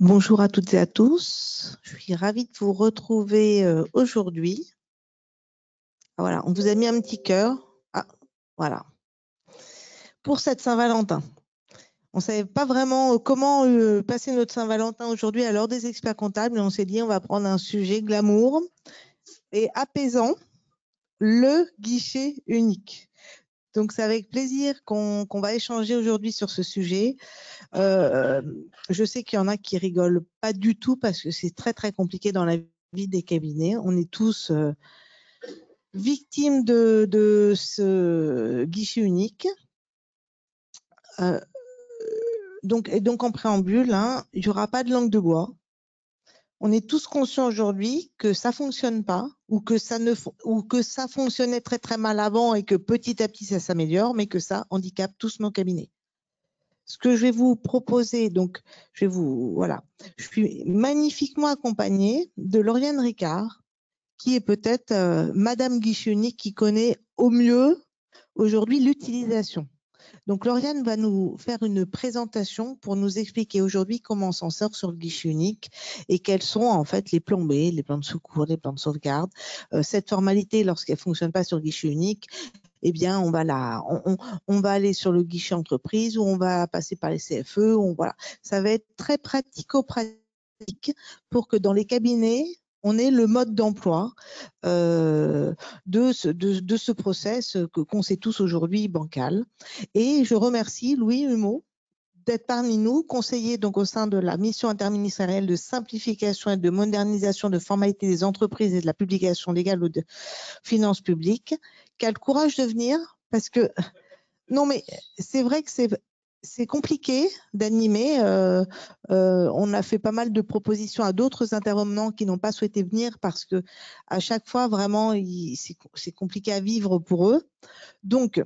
Bonjour à toutes et à tous. Je suis ravie de vous retrouver aujourd'hui. Voilà, on vous a mis un petit cœur. Ah, voilà. Pour cette Saint-Valentin. On ne savait pas vraiment comment passer notre Saint-Valentin aujourd'hui à l'heure des experts comptables. Et on s'est dit, on va prendre un sujet glamour et apaisant, le guichet unique. Donc, c'est avec plaisir qu'on va échanger aujourd'hui sur ce sujet. Je sais qu'il y en a qui rigolent pas du tout parce que c'est très, très compliqué dans la vie des cabinets. On est tous victimes de ce guichet unique. Donc en préambule, il n'y aura pas de langue de bois. On est tous conscients aujourd'hui que ça fonctionne pas ou que ça fonctionnait très très mal avant et que petit à petit ça s'améliore, mais que ça handicape tous nos cabinets. Ce que je vais vous proposer, donc je suis magnifiquement accompagnée de Lauriane Ricard, qui est peut-être Madame Guichet Unique qui connaît au mieux aujourd'hui l'utilisation. Donc Lauriane va nous faire une présentation pour nous expliquer aujourd'hui comment on s'en sort sur le guichet unique et quels sont en fait les plans B, les plans de secours, les plans de sauvegarde. Cette formalité, lorsqu'elle ne fonctionne pas sur le guichet unique, eh bien, on va aller sur le guichet entreprise ou on va passer par les CFE. Voilà. Ça va être très pratico-pratique pour que dans les cabinets, on ait le mode d'emploi de ce process qu'on sait tous aujourd'hui bancal. Et je remercie Louis Humeau d'être parmi nous, conseiller donc au sein de la mission interministérielle de simplification et de modernisation de formalités des entreprises et de la publication légale ou de finances publiques, qui a le courage de venir parce que non mais c'est vrai que c'est compliqué d'animer. On a fait pas mal de propositions à d'autres intervenants qui n'ont pas souhaité venir parce que à chaque fois vraiment c'est compliqué à vivre pour eux. Donc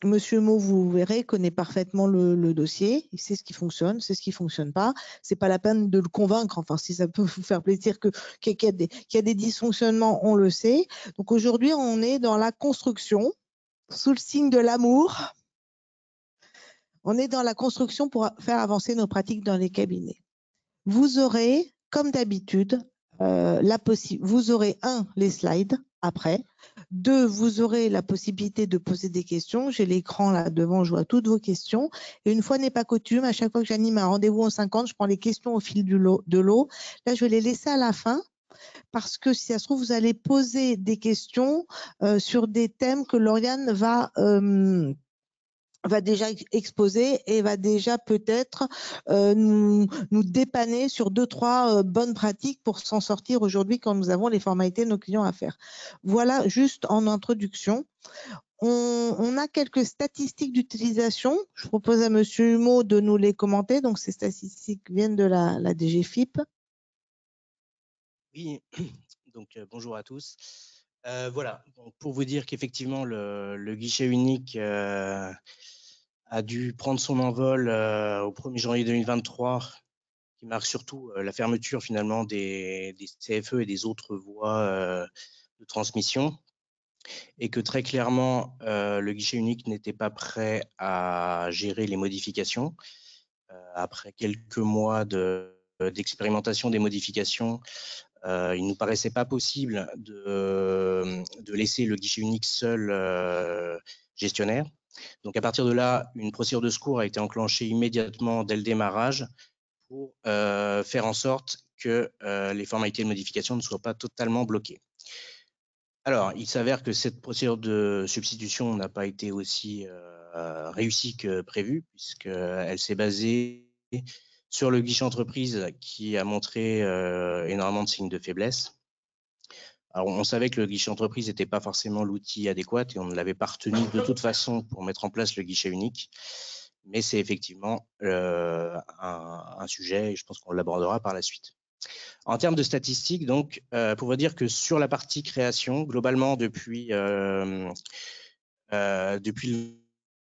Monsieur Mo, vous verrez, connaît parfaitement le dossier. Il sait ce qui fonctionne, c'est ce qui fonctionne pas. C'est pas la peine de le convaincre. Enfin, si ça peut vous faire plaisir qu'il y a des dysfonctionnements, on le sait. Donc aujourd'hui, on est dans la construction, sous le signe de l'amour. On est dans la construction pour faire avancer nos pratiques dans les cabinets. Vous aurez, comme d'habitude, vous aurez les slides après. 2, vous aurez la possibilité de poser des questions. J'ai l'écran là devant, je vois toutes vos questions. Et une fois n'est pas coutume, à chaque fois que j'anime un rendez-vous en 50, je prends les questions au fil de l'eau. Là, je vais les laisser à la fin parce que si ça se trouve, vous allez poser des questions sur des thèmes que Lauriane va déjà exposer et va déjà peut-être nous dépanner sur 2-3 bonnes pratiques pour s'en sortir aujourd'hui quand nous avons les formalités de nos clients à faire. Voilà, juste en introduction. On a quelques statistiques d'utilisation. Je propose à Monsieur Humeau de nous les commenter. Donc, ces statistiques viennent de la DGFIP. Oui, donc bonjour à tous. Voilà, donc, pour vous dire qu'effectivement, le guichet unique a dû prendre son envol au 1er janvier 2023, qui marque surtout la fermeture finalement des CFE et des autres voies de transmission, et que très clairement, le guichet unique n'était pas prêt à gérer les modifications. Après quelques mois d'expérimentation des modifications, il ne nous paraissait pas possible de laisser le guichet unique seul gestionnaire. Donc à partir de là, une procédure de secours a été enclenchée immédiatement dès le démarrage pour faire en sorte que les formalités de modification ne soient pas totalement bloquées. Alors, il s'avère que cette procédure de substitution n'a pas été aussi réussie que prévu, puisqu'elle s'est basée sur le guichet entreprise qui a montré énormément de signes de faiblesse. Alors, on savait que le guichet entreprise n'était pas forcément l'outil adéquat et on ne l'avait pas retenu de toute façon pour mettre en place le guichet unique. Mais c'est effectivement un sujet et je pense qu'on l'abordera par la suite. En termes de statistiques, donc, pour vous dire que sur la partie création, globalement, depuis le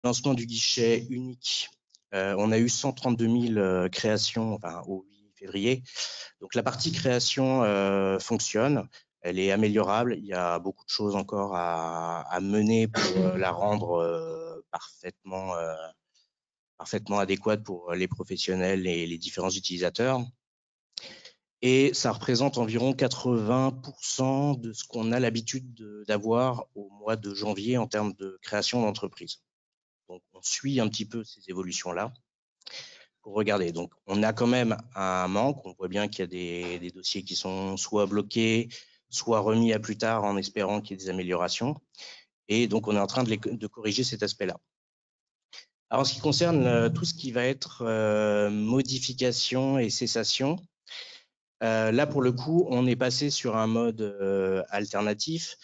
lancement du guichet unique, on a eu 132 000 créations au 8 février. Donc, la partie création fonctionne. Elle est améliorable. Il y a beaucoup de choses encore à mener pour la rendre parfaitement parfaitement adéquate pour les professionnels et les différents utilisateurs. Et ça représente environ 80% de ce qu'on a l'habitude d'avoir au mois de janvier en termes de création d'entreprise. Donc, on suit un petit peu ces évolutions-là pour regarder. Donc, on a quand même un manque. On voit bien qu'il y a des dossiers qui sont soit bloqués, soit remis à plus tard en espérant qu'il y ait des améliorations. Et donc, on est en train de corriger cet aspect-là. Alors, en ce qui concerne tout ce qui va être modification et cessation, là, pour le coup, on est passé sur un mode alternatif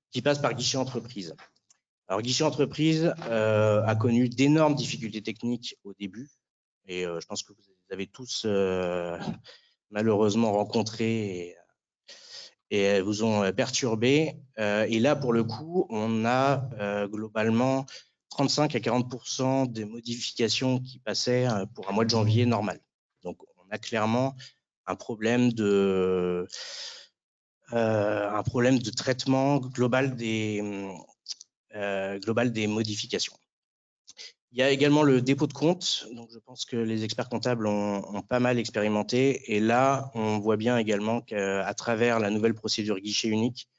qui passe par guichet entreprise. Alors, guichet entreprise a connu d'énormes difficultés techniques au début, et je pense que vous avez tous malheureusement rencontré et elles vous ont perturbé. Et là, pour le coup, on a globalement 35 à 40% des modifications qui passaient pour un mois de janvier normal. Donc, on a clairement un problème de traitement global des modifications. Il y a également le dépôt de compte. Donc, je pense que les experts comptables ont pas mal expérimenté. Et là, on voit bien également qu'à travers la nouvelle procédure guichet unique,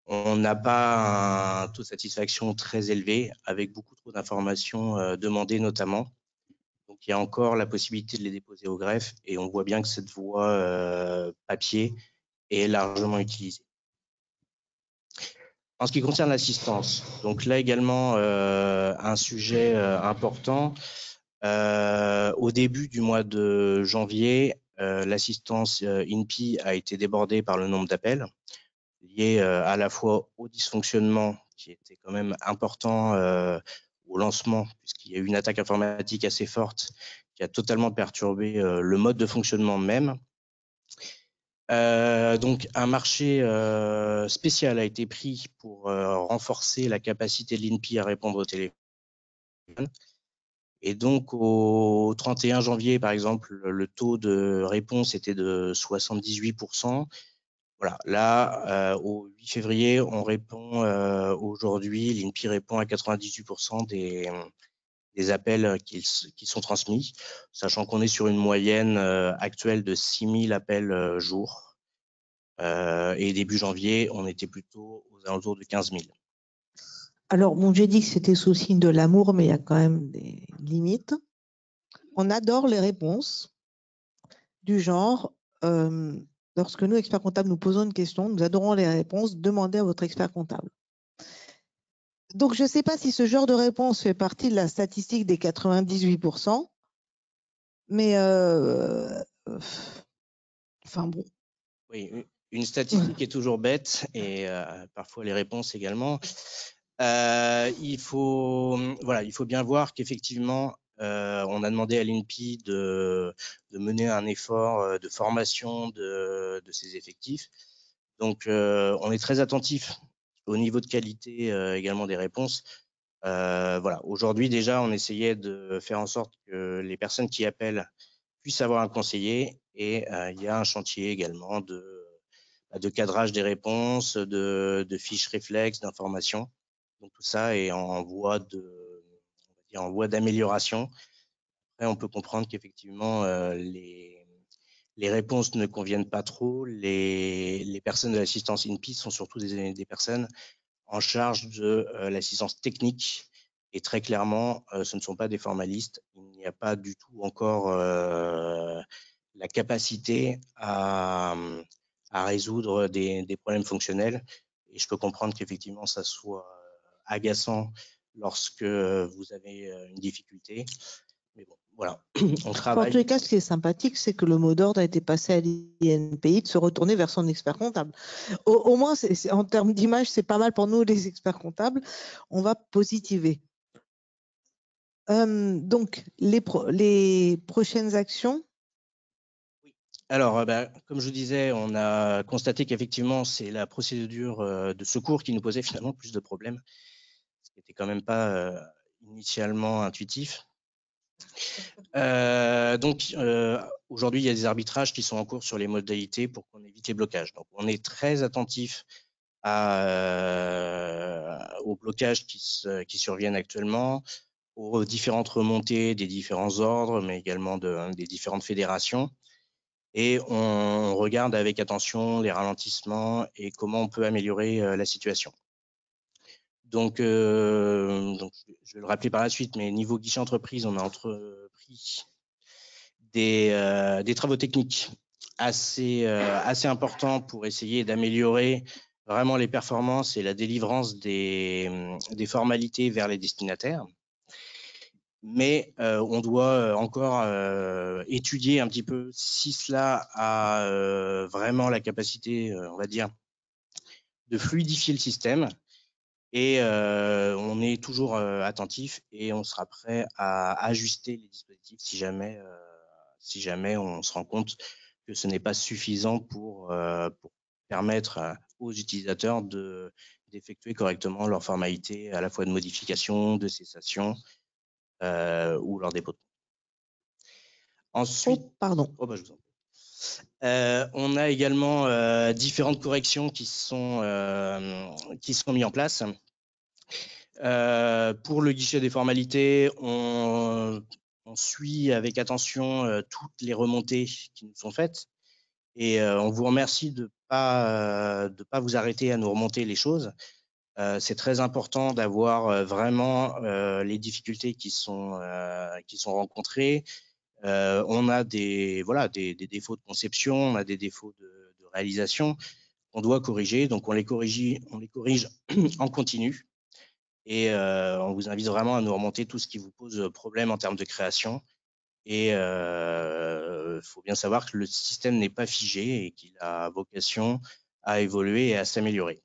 on n'a pas un taux de satisfaction très élevé, avec beaucoup trop d'informations demandées notamment. Donc, il y a encore la possibilité de les déposer au greffe. Et on voit bien que cette voie papier est largement utilisée. En ce qui concerne l'assistance, donc là également un sujet important. Au début du mois de janvier, l'assistance INPI a été débordée par le nombre d'appels liés à la fois au dysfonctionnement qui était quand même important au lancement, puisqu'il y a eu une attaque informatique assez forte qui a totalement perturbé le mode de fonctionnement même. Donc, un marché spécial a été pris pour renforcer la capacité de l'INPI à répondre au téléphone. Et donc, au 31 janvier, par exemple, le taux de réponse était de 78%. Voilà. Là, au 8 février, on répond aujourd'hui, l'INPI répond à 98% des appels qui sont transmis, sachant qu'on est sur une moyenne actuelle de 6000 appels jour. Et début janvier, on était plutôt aux alentours de 15 000. Alors, bon, j'ai dit que c'était sous signe de l'amour, mais il y a quand même des limites. On adore les réponses du genre, lorsque nous, experts comptables, nous posons une question, nous adorons les réponses, demandez à votre expert comptable. Donc, je ne sais pas si ce genre de réponse fait partie de la statistique des 98%, mais enfin bon. Oui, une statistique est toujours bête et parfois les réponses également. Il faut bien voir qu'effectivement, on a demandé à l'INPI de mener un effort de formation de ses effectifs. Donc, on est très attentif au niveau de qualité également des réponses. Voilà. Aujourd'hui, déjà, on essayait de faire en sorte que les personnes qui appellent puissent avoir un conseiller et il y a un chantier également de cadrage des réponses, de fiches réflexes, d'informations. Donc, tout ça est en voie d'amélioration. Après, on peut comprendre qu'effectivement, les réponses ne conviennent pas trop. Les personnes de l'assistance INPI sont surtout des personnes en charge de l'assistance technique. Et très clairement, ce ne sont pas des formalistes. Il n'y a pas du tout encore la capacité à résoudre des problèmes fonctionnels. Et je peux comprendre qu'effectivement, ça soit agaçant lorsque vous avez une difficulté. Mais bon, voilà, on travaille. En tous les cas, ce qui est sympathique, c'est que le mot d'ordre a été passé à l'INPI de se retourner vers son expert comptable. Au moins, en termes d'image, c'est pas mal pour nous, les experts comptables. On va positiver. Donc, les prochaines actions. Alors, comme je vous disais, on a constaté qu'effectivement, c'est la procédure de secours qui nous posait finalement plus de problèmes, ce qui n'était quand même pas initialement intuitif. Donc, aujourd'hui, il y a des arbitrages qui sont en cours sur les modalités pour qu'on évite les blocages. Donc, on est très attentif aux blocages qui surviennent actuellement, aux différentes remontées des différents ordres, mais également des différentes fédérations. Et on regarde avec attention les ralentissements et comment on peut améliorer la situation. Donc, je vais le rappeler par la suite, mais niveau guichet entreprise, on a entrepris des travaux techniques assez importants pour essayer d'améliorer vraiment les performances et la délivrance des formalités vers les destinataires. Mais on doit encore étudier un petit peu si cela a vraiment la capacité, on va dire, de fluidifier le système. Et on est toujours attentif et on sera prêt à ajuster les dispositifs si jamais on se rend compte que ce n'est pas suffisant pour permettre aux utilisateurs d'effectuer correctement leurs formalités, à la fois de modification, de cessation ou leur dépôt. Ensuite, pardon. je vous en prie. On a également différentes corrections qui sont mises en place. Pour le guichet des formalités, on suit avec attention toutes les remontées qui nous sont faites et on vous remercie de pas vous arrêter à nous remonter les choses. C'est très important d'avoir vraiment les difficultés qui sont rencontrées. On a des défauts de conception, on a des défauts de réalisation qu'on doit corriger, donc on les corrige en continu. Et on vous invite vraiment à nous remonter tout ce qui vous pose problème en termes de création. Et faut bien savoir que le système n'est pas figé et qu'il a vocation à évoluer et à s'améliorer.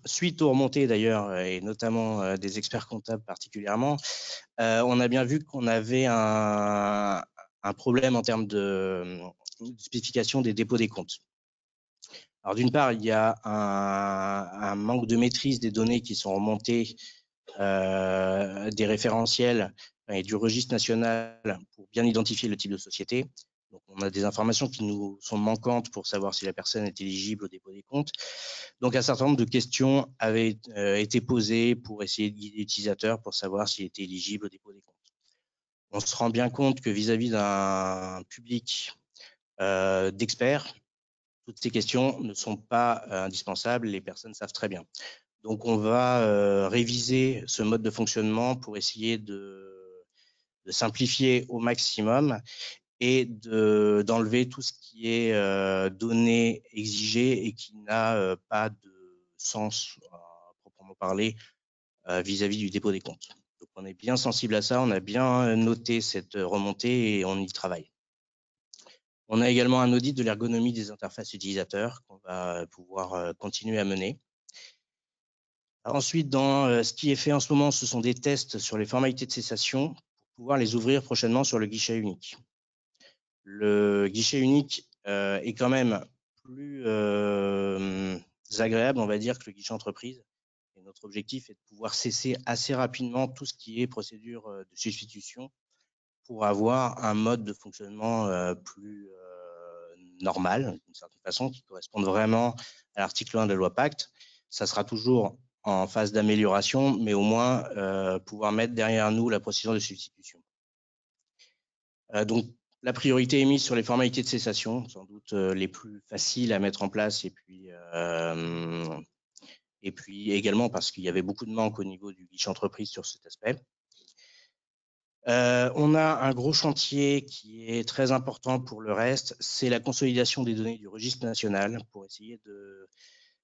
Suite aux remontées d'ailleurs, et notamment des experts comptables particulièrement, on a bien vu qu'on avait un problème en termes de spécification des dépôts des comptes. Alors d'une part, il y a un manque de maîtrise des données qui sont remontées des référentiels et du registre national pour bien identifier le type de société. Donc, on a des informations qui nous sont manquantes pour savoir si la personne est éligible au dépôt des comptes. Donc, un certain nombre de questions avaient été posées pour essayer de guider l'utilisateur pour savoir s'il était éligible au dépôt des comptes. On se rend bien compte que vis-à-vis d'un public d'experts, toutes ces questions ne sont pas indispensables, les personnes savent très bien. Donc, on va réviser ce mode de fonctionnement pour essayer de simplifier au maximum et d'enlever tout ce qui est donné, exigé et qui n'a pas de sens à proprement parler vis-à-vis du dépôt des comptes. Donc, on est bien sensible à ça, on a bien noté cette remontée et on y travaille. On a également un audit de l'ergonomie des interfaces utilisateurs qu'on va pouvoir continuer à mener. Ensuite, dans ce qui est fait en ce moment, ce sont des tests sur les formalités de cessation pour pouvoir les ouvrir prochainement sur le guichet unique. Le guichet unique est quand même plus agréable, on va dire, que le guichet entreprise. Et notre objectif est de pouvoir cesser assez rapidement tout ce qui est procédure de substitution pour avoir un mode de fonctionnement plus normal, d'une certaine façon, qui corresponde vraiment à l'article 1 de la loi Pacte. Ça sera toujours en phase d'amélioration, mais au moins pouvoir mettre derrière nous la procédure de substitution. Donc, la priorité est mise sur les formalités de cessation, sans doute les plus faciles à mettre en place, et puis également parce qu'il y avait beaucoup de manques au niveau du guichet entreprise sur cet aspect. On a un gros chantier qui est très important pour le reste, c'est la consolidation des données du registre national pour essayer de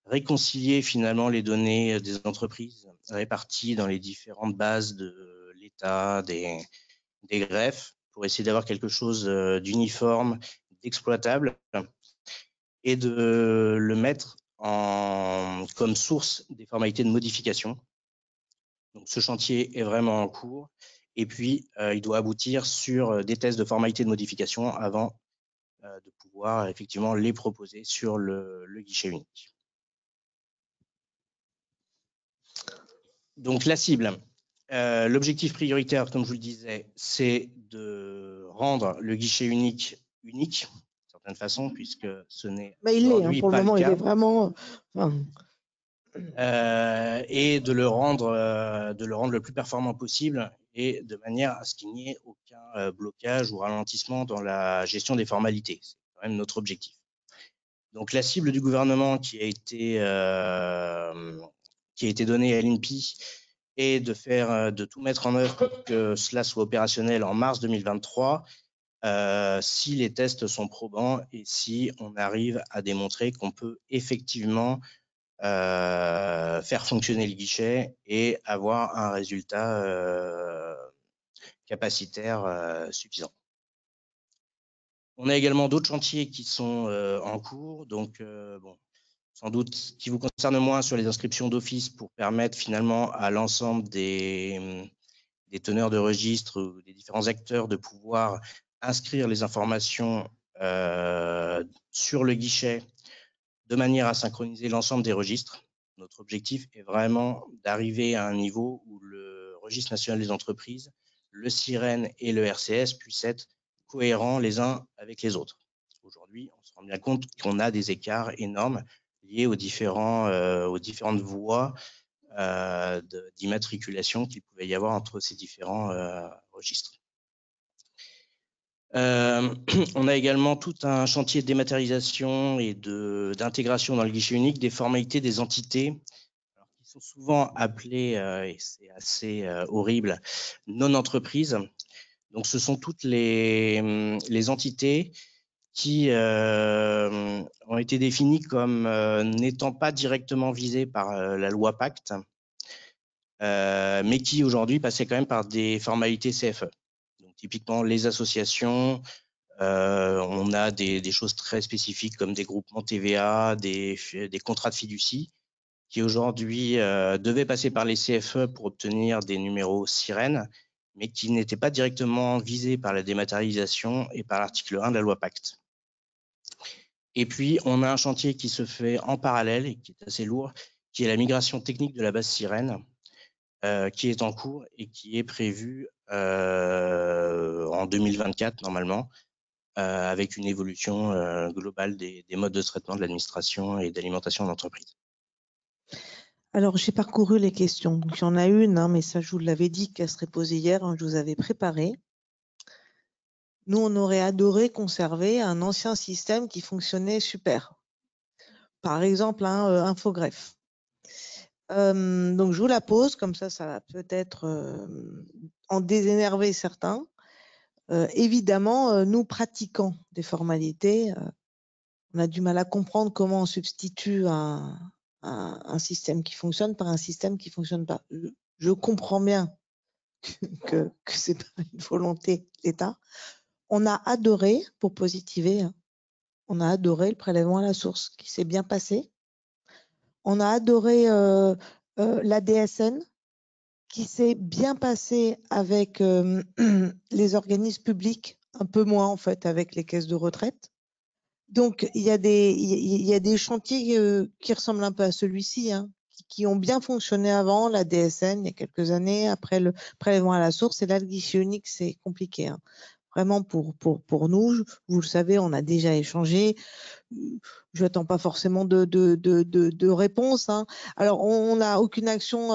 réconcilier finalement les données des entreprises réparties dans les différentes bases de l'État, des greffes, pour essayer d'avoir quelque chose d'uniforme, d'exploitable et de le mettre comme source des formalités de modification. Donc, ce chantier est vraiment en cours et puis il doit aboutir sur des tests de formalités de modification avant de pouvoir effectivement les proposer sur le guichet unique. Donc, la cible. L'objectif prioritaire, comme je vous le disais, c'est de rendre le guichet unique d'une certaine façon, puisque ce n'est Mais il l'est, aujourd'hui pour le pas moment, le cas. il est vraiment. Enfin... et de le rendre le plus performant possible et de manière à ce qu'il n'y ait aucun blocage ou ralentissement dans la gestion des formalités. C'est quand même notre objectif. Donc la cible du gouvernement qui a été donnée à l'INPI est de tout mettre en œuvre pour que cela soit opérationnel en mars 2023 si les tests sont probants et si on arrive à démontrer qu'on peut effectivement faire fonctionner le guichet et avoir un résultat capacitaire suffisant. On a également d'autres chantiers qui sont en cours, donc bon, sans doute qui vous concernent moins sur les inscriptions d'office pour permettre finalement à l'ensemble des teneurs de registre ou des différents acteurs de pouvoir inscrire les informations sur le guichet de manière à synchroniser l'ensemble des registres. Notre objectif est vraiment d'arriver à un niveau où le registre national des entreprises, le SIREN et le RCS puissent être cohérents les uns avec les autres. Aujourd'hui, on se rend bien compte qu'on a des écarts énormes liés aux différentes voies d'immatriculation qu'il pouvait y avoir entre ces différents registres. On a également tout un chantier de dématérialisation et d'intégration dans le guichet unique des formalités des entités qui sont souvent appelées, et c'est assez horrible, non-entreprises. Donc, ce sont toutes les entités qui ont été définies comme n'étant pas directement visées par la loi Pacte, mais qui aujourd'hui passaient quand même par des formalités CFE. Donc, typiquement, les associations, on a des choses très spécifiques comme des groupements TVA, des contrats de fiducie qui aujourd'hui devaient passer par les CFE pour obtenir des numéros SIREN, mais qui n'étaient pas directement visés par la dématérialisation et par l'article 1 de la loi Pacte. Et puis, on a un chantier qui se fait en parallèle et qui est assez lourd, qui est la migration technique de la base SIREN, qui est en cours et qui est prévue en 2024 normalement, avec une évolution globale des modes de traitement de l'administration et d'alimentation d'entreprise. Alors, j'ai parcouru les questions. Donc, il y en a une, mais ça, je vous l'avais dit qu'elle serait posée hier, je vous avais préparé. Nous, on aurait adoré conserver un ancien système qui fonctionnait super. Par exemple, Infogreffe. Donc, je vous la pose, comme ça va peut-être en désénerver certains. Évidemment, nous pratiquants des formalités, on a du mal à comprendre comment on substitue un système qui fonctionne par un système qui fonctionne pas. Je comprends bien que c'est pas une volonté de l'État. On a adoré, pour positiver, on a adoré le prélèvement à la source qui s'est bien passé. On a adoré la DSN qui s'est bien passé avec les organismes publics, un peu moins en fait avec les caisses de retraite. Donc il y a des chantiers qui ressemblent un peu à celui-ci, qui ont bien fonctionné avant, la DSN il y a quelques années, après le prélèvement à la source, et là le guichet unique c'est compliqué. Vraiment pour nous, vous le savez, on a déjà échangé. Je n'attends pas forcément de réponse. Alors, on n'a aucune action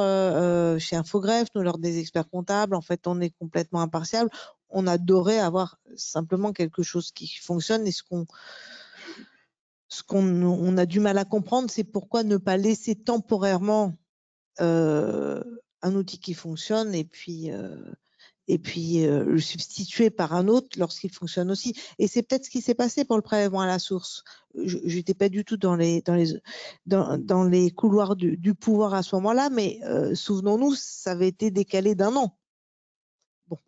chez Infogreffe, nous, lors des experts comptables. En fait, on est complètement impartial. On adorait avoir simplement quelque chose qui fonctionne. Et ce qu'on a du mal à comprendre, c'est pourquoi ne pas laisser temporairement un outil qui fonctionne et puis le substituer par un autre lorsqu'il fonctionne aussi. Et c'est peut-être ce qui s'est passé pour le prélèvement à la source. Je n'étais pas du tout dans les couloirs du pouvoir à ce moment-là, mais souvenons-nous, ça avait été décalé d'1 an. Bon,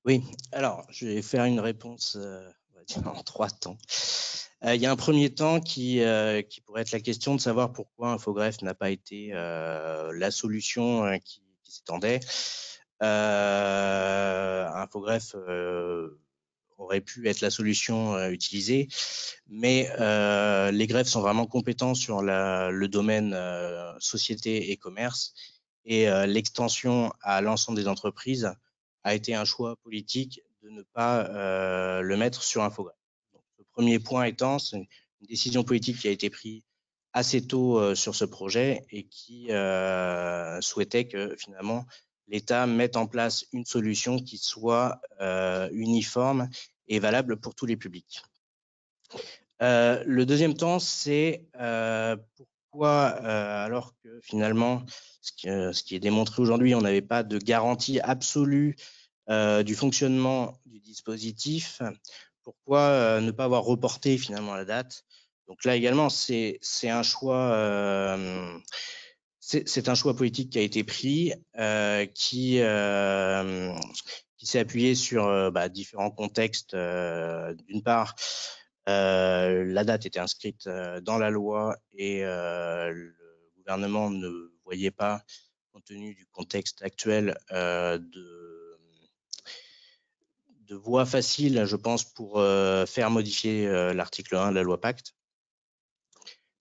Oui, alors je vais faire une réponse on va dire en 3 temps. Il y a un premier temps qui pourrait être la question de savoir pourquoi Infogreffe n'a pas été la solution qui s'étendait. Infogreffe aurait pu être la solution utilisée, mais les greffes sont vraiment compétents sur le domaine société et commerce, et l'extension à l'ensemble des entreprises a été un choix politique de ne pas le mettre sur Infogreffe. Donc, le premier point étant, c'est une une décision politique qui a été prise assez tôt sur ce projet et qui souhaitait que finalement l'État mette en place une solution qui soit uniforme et valable pour tous les publics. Le deuxième temps, c'est pourquoi, alors que finalement, ce qui est démontré aujourd'hui, on n'avait pas de garantie absolue du fonctionnement du dispositif, pourquoi ne pas avoir reporté finalement la date? Donc là également, c'est un choix. C'est un choix politique qui a été pris, qui s'est appuyé sur différents contextes. D'une part, la date était inscrite dans la loi et le gouvernement ne voyait pas, compte tenu du contexte actuel, de voie facile, je pense, pour faire modifier l'article 1 de la loi Pacte.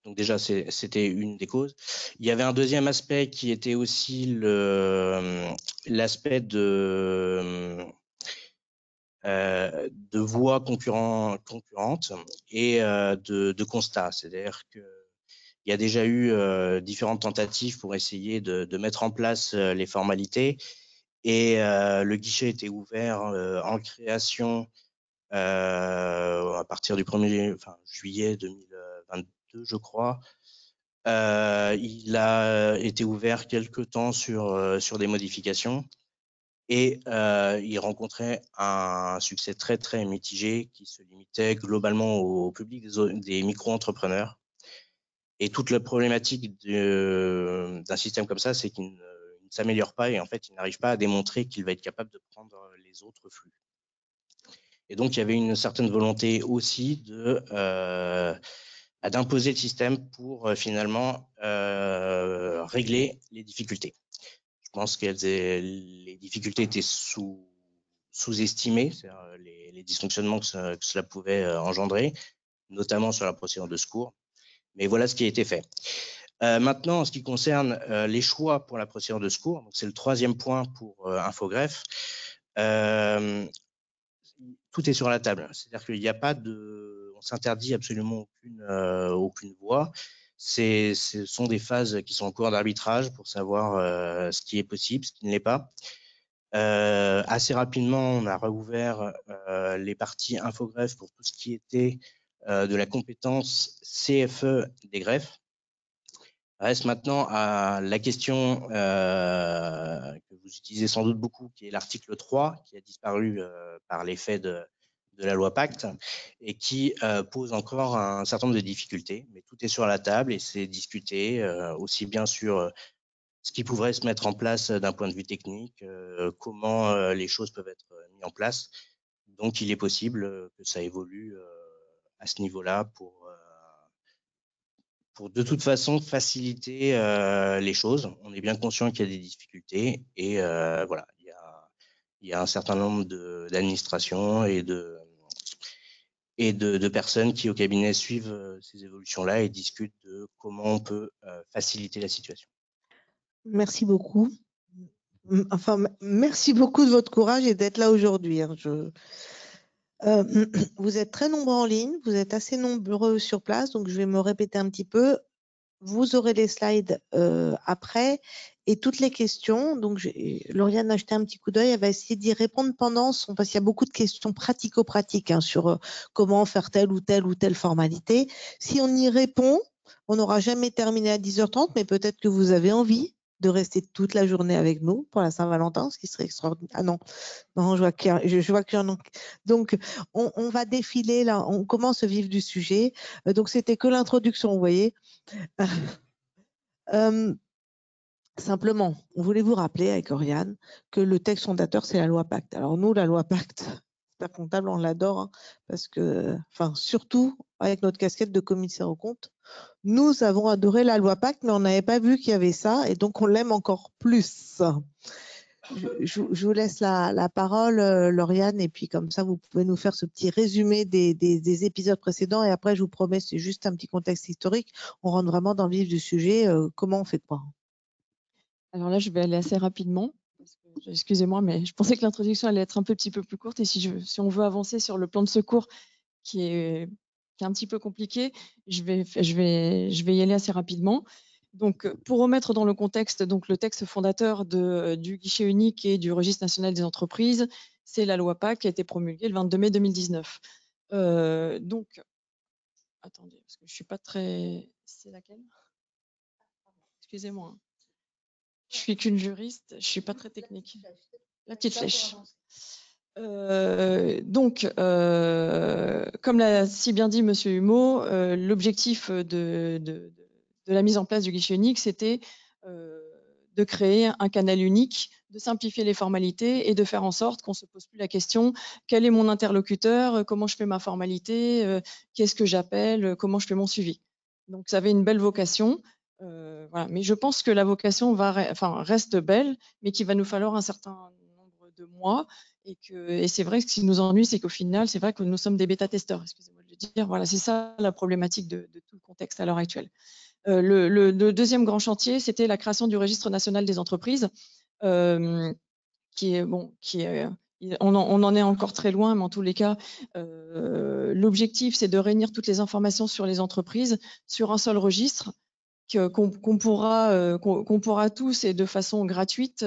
Donc déjà, c'était une des causes. Il y avait un deuxième aspect qui était aussi l'aspect de voies concurrentes et de constats. C'est-à-dire qu'il y a déjà eu différentes tentatives pour essayer de mettre en place les formalités et le guichet était ouvert en création à partir du juillet 2022, je crois. Il a été ouvert quelque temps sur des modifications et il rencontrait un succès très très mitigé qui se limitait globalement au public des micro-entrepreneurs. Et toute la problématique d'un système comme ça, c'est qu'il ne s'améliore pas et en fait, il n'arrive pas à démontrer qu'il va être capable de prendre les autres flux. Et donc, il y avait une certaine volonté aussi d'imposer le système pour finalement régler les difficultés. Je pense que les difficultés étaient sous-estimées, les dysfonctionnements que cela pouvait engendrer, notamment sur la procédure de secours. Mais voilà ce qui a été fait. Maintenant, en ce qui concerne les choix pour la procédure de secours, c'est le troisième point pour Infogreffe, tout est sur la table. C'est-à-dire qu'il n'y a pas on s'interdit absolument aucune voie. Ce sont des phases qui sont en cours d'arbitrage pour savoir ce qui est possible, ce qui ne l'est pas. Assez rapidement, on a rouvert les parties Infogreffe pour tout ce qui était de la compétence CFE des greffes. Reste maintenant à la question que vous utilisez sans doute beaucoup, qui est l'article 3, qui a disparu par l'effet de la loi Pacte et qui pose encore un certain nombre de difficultés. Mais tout est sur la table et c'est discuté aussi bien sur ce qui pourrait se mettre en place d'un point de vue technique, comment les choses peuvent être mises en place. Donc, il est possible que ça évolue à ce niveau-là pour de toute façon faciliter les choses. On est bien conscient qu'il y a des difficultés et voilà, il y a un certain nombre d'administrations et de personnes qui au cabinet suivent ces évolutions-là et discutent de comment on peut faciliter la situation. Merci beaucoup. Enfin, merci beaucoup de votre courage et d'être là aujourd'hui. Vous êtes très nombreux en ligne, vous êtes assez nombreux sur place, donc je vais me répéter un petit peu. Vous aurez les slides après et toutes les questions. Donc, Lauriane a jeté un petit coup d'œil, elle va essayer d'y répondre parce qu'il y a beaucoup de questions pratico-pratiques sur comment faire telle ou telle formalité. Si on y répond, on n'aura jamais terminé à 10h30, mais peut-être que vous avez envie de rester toute la journée avec nous pour la Saint-Valentin, ce qui serait extraordinaire. Ah non, je vois qu'il y en a. Donc, on va défiler là, on commence au vif du sujet. Donc, c'était que l'introduction, vous voyez. Simplement, on voulait vous rappeler avec Oriane que le texte fondateur, c'est la loi Pacte. Alors nous, la loi Pacte, expert comptable, on l'adore parce que, surtout avec notre casquette de commissaire aux comptes, nous avons adoré la loi Pacte, mais on n'avait pas vu qu'il y avait ça et donc on l'aime encore plus. Je vous laisse la parole, Lauriane, et puis comme ça, vous pouvez nous faire ce petit résumé des épisodes précédents. Et après, je vous promets, c'est juste un petit contexte historique. On rentre vraiment dans le vif du sujet. Comment on fait quoi? Alors là, je vais aller assez rapidement. Excusez-moi, mais je pensais que l'introduction allait être un petit peu plus courte. Et si on veut avancer sur le plan de secours, qui est qui est un petit peu compliqué. Je vais y aller assez rapidement. Donc, pour remettre dans le contexte, donc le texte fondateur du guichet unique et du registre national des entreprises, c'est la loi PAC qui a été promulguée le 22 mai 2019. Donc, attendez, parce que je suis pas très. C'est laquelle? Excusez-moi. Je suis qu'une juriste, je suis pas très technique. La petite flèche. Donc, comme l'a si bien dit Monsieur Humeau, l'objectif de la mise en place du guichet unique, c'était de créer un canal unique, de simplifier les formalités et de faire en sorte qu'on se pose plus la question quel est mon interlocuteur, comment je fais ma formalité, qu'est-ce que j'appelle, comment je fais mon suivi. Donc, ça avait une belle vocation. Voilà. Mais je pense que la vocation reste belle, mais qu'il va nous falloir un certain nombre de mois. Et c'est vrai que ce qui nous ennuie, c'est qu'au final, c'est vrai que nous sommes des bêta-testeurs, excusez-moi de le dire. Voilà, c'est ça la problématique de tout le contexte à l'heure actuelle. Le deuxième grand chantier, c'était la création du registre national des entreprises, on en est encore très loin, mais en tous les cas, l'objectif, c'est de réunir toutes les informations sur les entreprises sur un seul registre qu'on pourra tous et de façon gratuite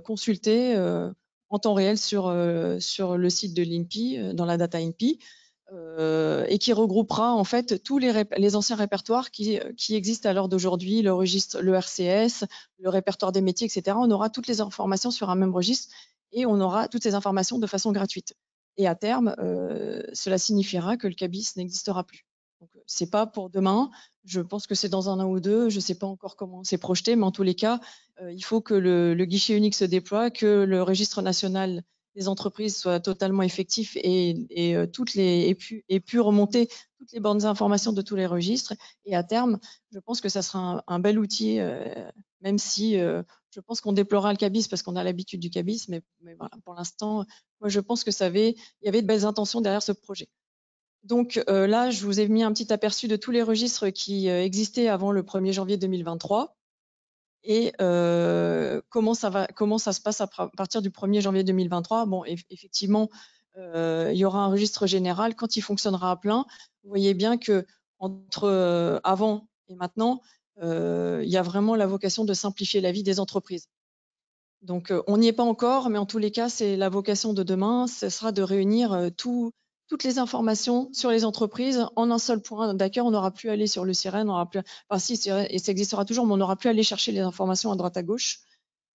consulter en temps réel sur le site de l'INPI, dans la data INPI, et qui regroupera en fait tous les anciens répertoires qui existent à l'heure d'aujourd'hui, le registre, le RCS, le répertoire des métiers, etc. On aura toutes les informations sur un même registre et on aura toutes ces informations de façon gratuite. Et à terme, cela signifiera que le CABIS n'existera plus. Donc, c'est pas pour demain. Je pense que c'est dans un an ou deux. Je ne sais pas encore comment c'est projeté, mais en tous les cas, il faut que le guichet unique se déploie, que le registre national des entreprises soit totalement effectif et pu remonter toutes les bonnes informations de tous les registres. Et à terme, je pense que ça sera un bel outil, même si je pense qu'on déplorera le CABIS parce qu'on a l'habitude du CABIS, mais voilà, pour l'instant, moi je pense que il y avait de belles intentions derrière ce projet. Donc là, je vous ai mis un petit aperçu de tous les registres qui existaient avant le 1er janvier 2023 et comment ça se passe à partir du 1er janvier 2023. Bon, effectivement, il y aura un registre général. Quand il fonctionnera à plein, vous voyez bien que entre avant et maintenant, il y a vraiment la vocation de simplifier la vie des entreprises. Donc, on n'y est pas encore, mais en tous les cas, c'est la vocation de demain. Ce sera de réunir toutes les informations sur les entreprises en un seul point d'accueil. On n'aura plus à aller sur le Sirène, on n'aura plus, enfin si, et ça existera toujours, mais on n'aura plus à aller chercher les informations à droite à gauche.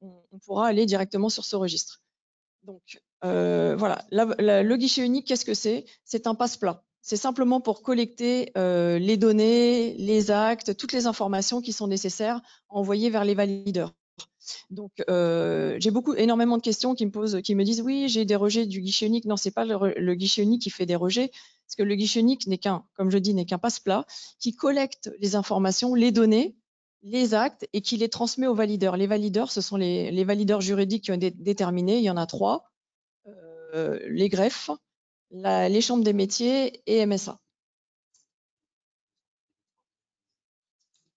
On pourra aller directement sur ce registre. Donc voilà, le guichet unique, qu'est-ce que c'est? C'est un passe-plat. C'est simplement pour collecter les données, les actes, toutes les informations qui sont nécessaires à envoyer vers les valideurs. Donc, j'ai énormément de questions qui me disent oui, j'ai des rejets du guichet unique. Non, c'est pas le guichet unique qui fait des rejets, parce que le guichet unique n'est comme je dis, n'est qu'un passe-plat qui collecte les informations, les données, les actes et qui les transmet aux valideurs. Les valideurs, ce sont les valideurs juridiques qui ont été déterminés. Il y en a 3, les greffes, les chambres des métiers et MSA.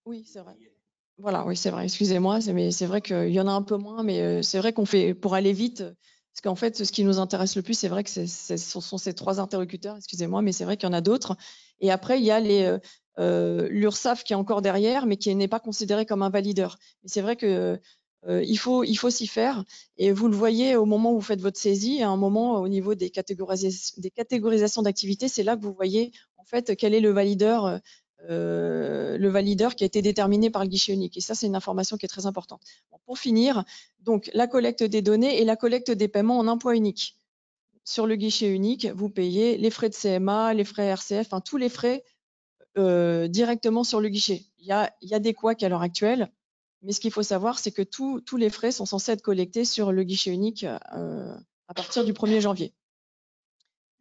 Oui, c'est vrai. Voilà, oui, c'est vrai. Excusez-moi, mais c'est vrai qu'il y en a un peu moins, mais c'est vrai qu'on fait pour aller vite. Parce qu'en fait, ce qui nous intéresse le plus, c'est vrai que ce sont ces 3 interlocuteurs, excusez-moi, mais c'est vrai qu'il y en a d'autres. Et après, il y a l'URSSAF qui est encore derrière, mais qui n'est pas considéré comme un valideur. Et c'est vrai que il faut s'y faire. Et vous le voyez au moment où vous faites votre saisie, à un moment au niveau des catégorisations d'activités, c'est là que vous voyez en fait quel est le valideur qui a été déterminé par le guichet unique. Et ça, c'est une information qui est très importante. Bon, pour finir, donc la collecte des données et la collecte des paiements en un point unique. Sur le guichet unique, vous payez les frais de CMA, les frais RCF, enfin, tous les frais directement sur le guichet. Il y a des couacs à l'heure actuelle, mais ce qu'il faut savoir, c'est que tous les frais sont censés être collectés sur le guichet unique à partir du 1er janvier.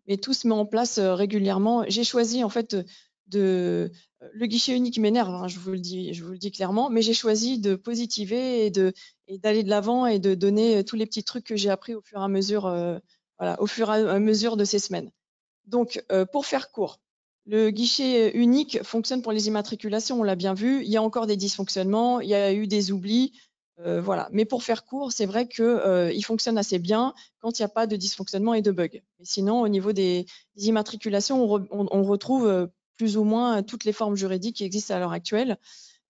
Mais tout se met en place régulièrement. J'ai choisi en fait le guichet unique m'énerve, hein, je vous le dis clairement, mais j'ai choisi de positiver et d'aller de l'avant et de donner tous les petits trucs que j'ai appris au fur et à mesure, au fur et à mesure de ces semaines. Donc, pour faire court, le guichet unique fonctionne pour les immatriculations, on l'a bien vu. Il y a encore des dysfonctionnements, il y a eu des oublis. Voilà. Mais pour faire court, c'est vrai qu'il fonctionne assez bien quand il n'y a pas de dysfonctionnement et de bugs. Mais sinon, au niveau des immatriculations, on retrouve plus ou moins toutes les formes juridiques qui existent à l'heure actuelle.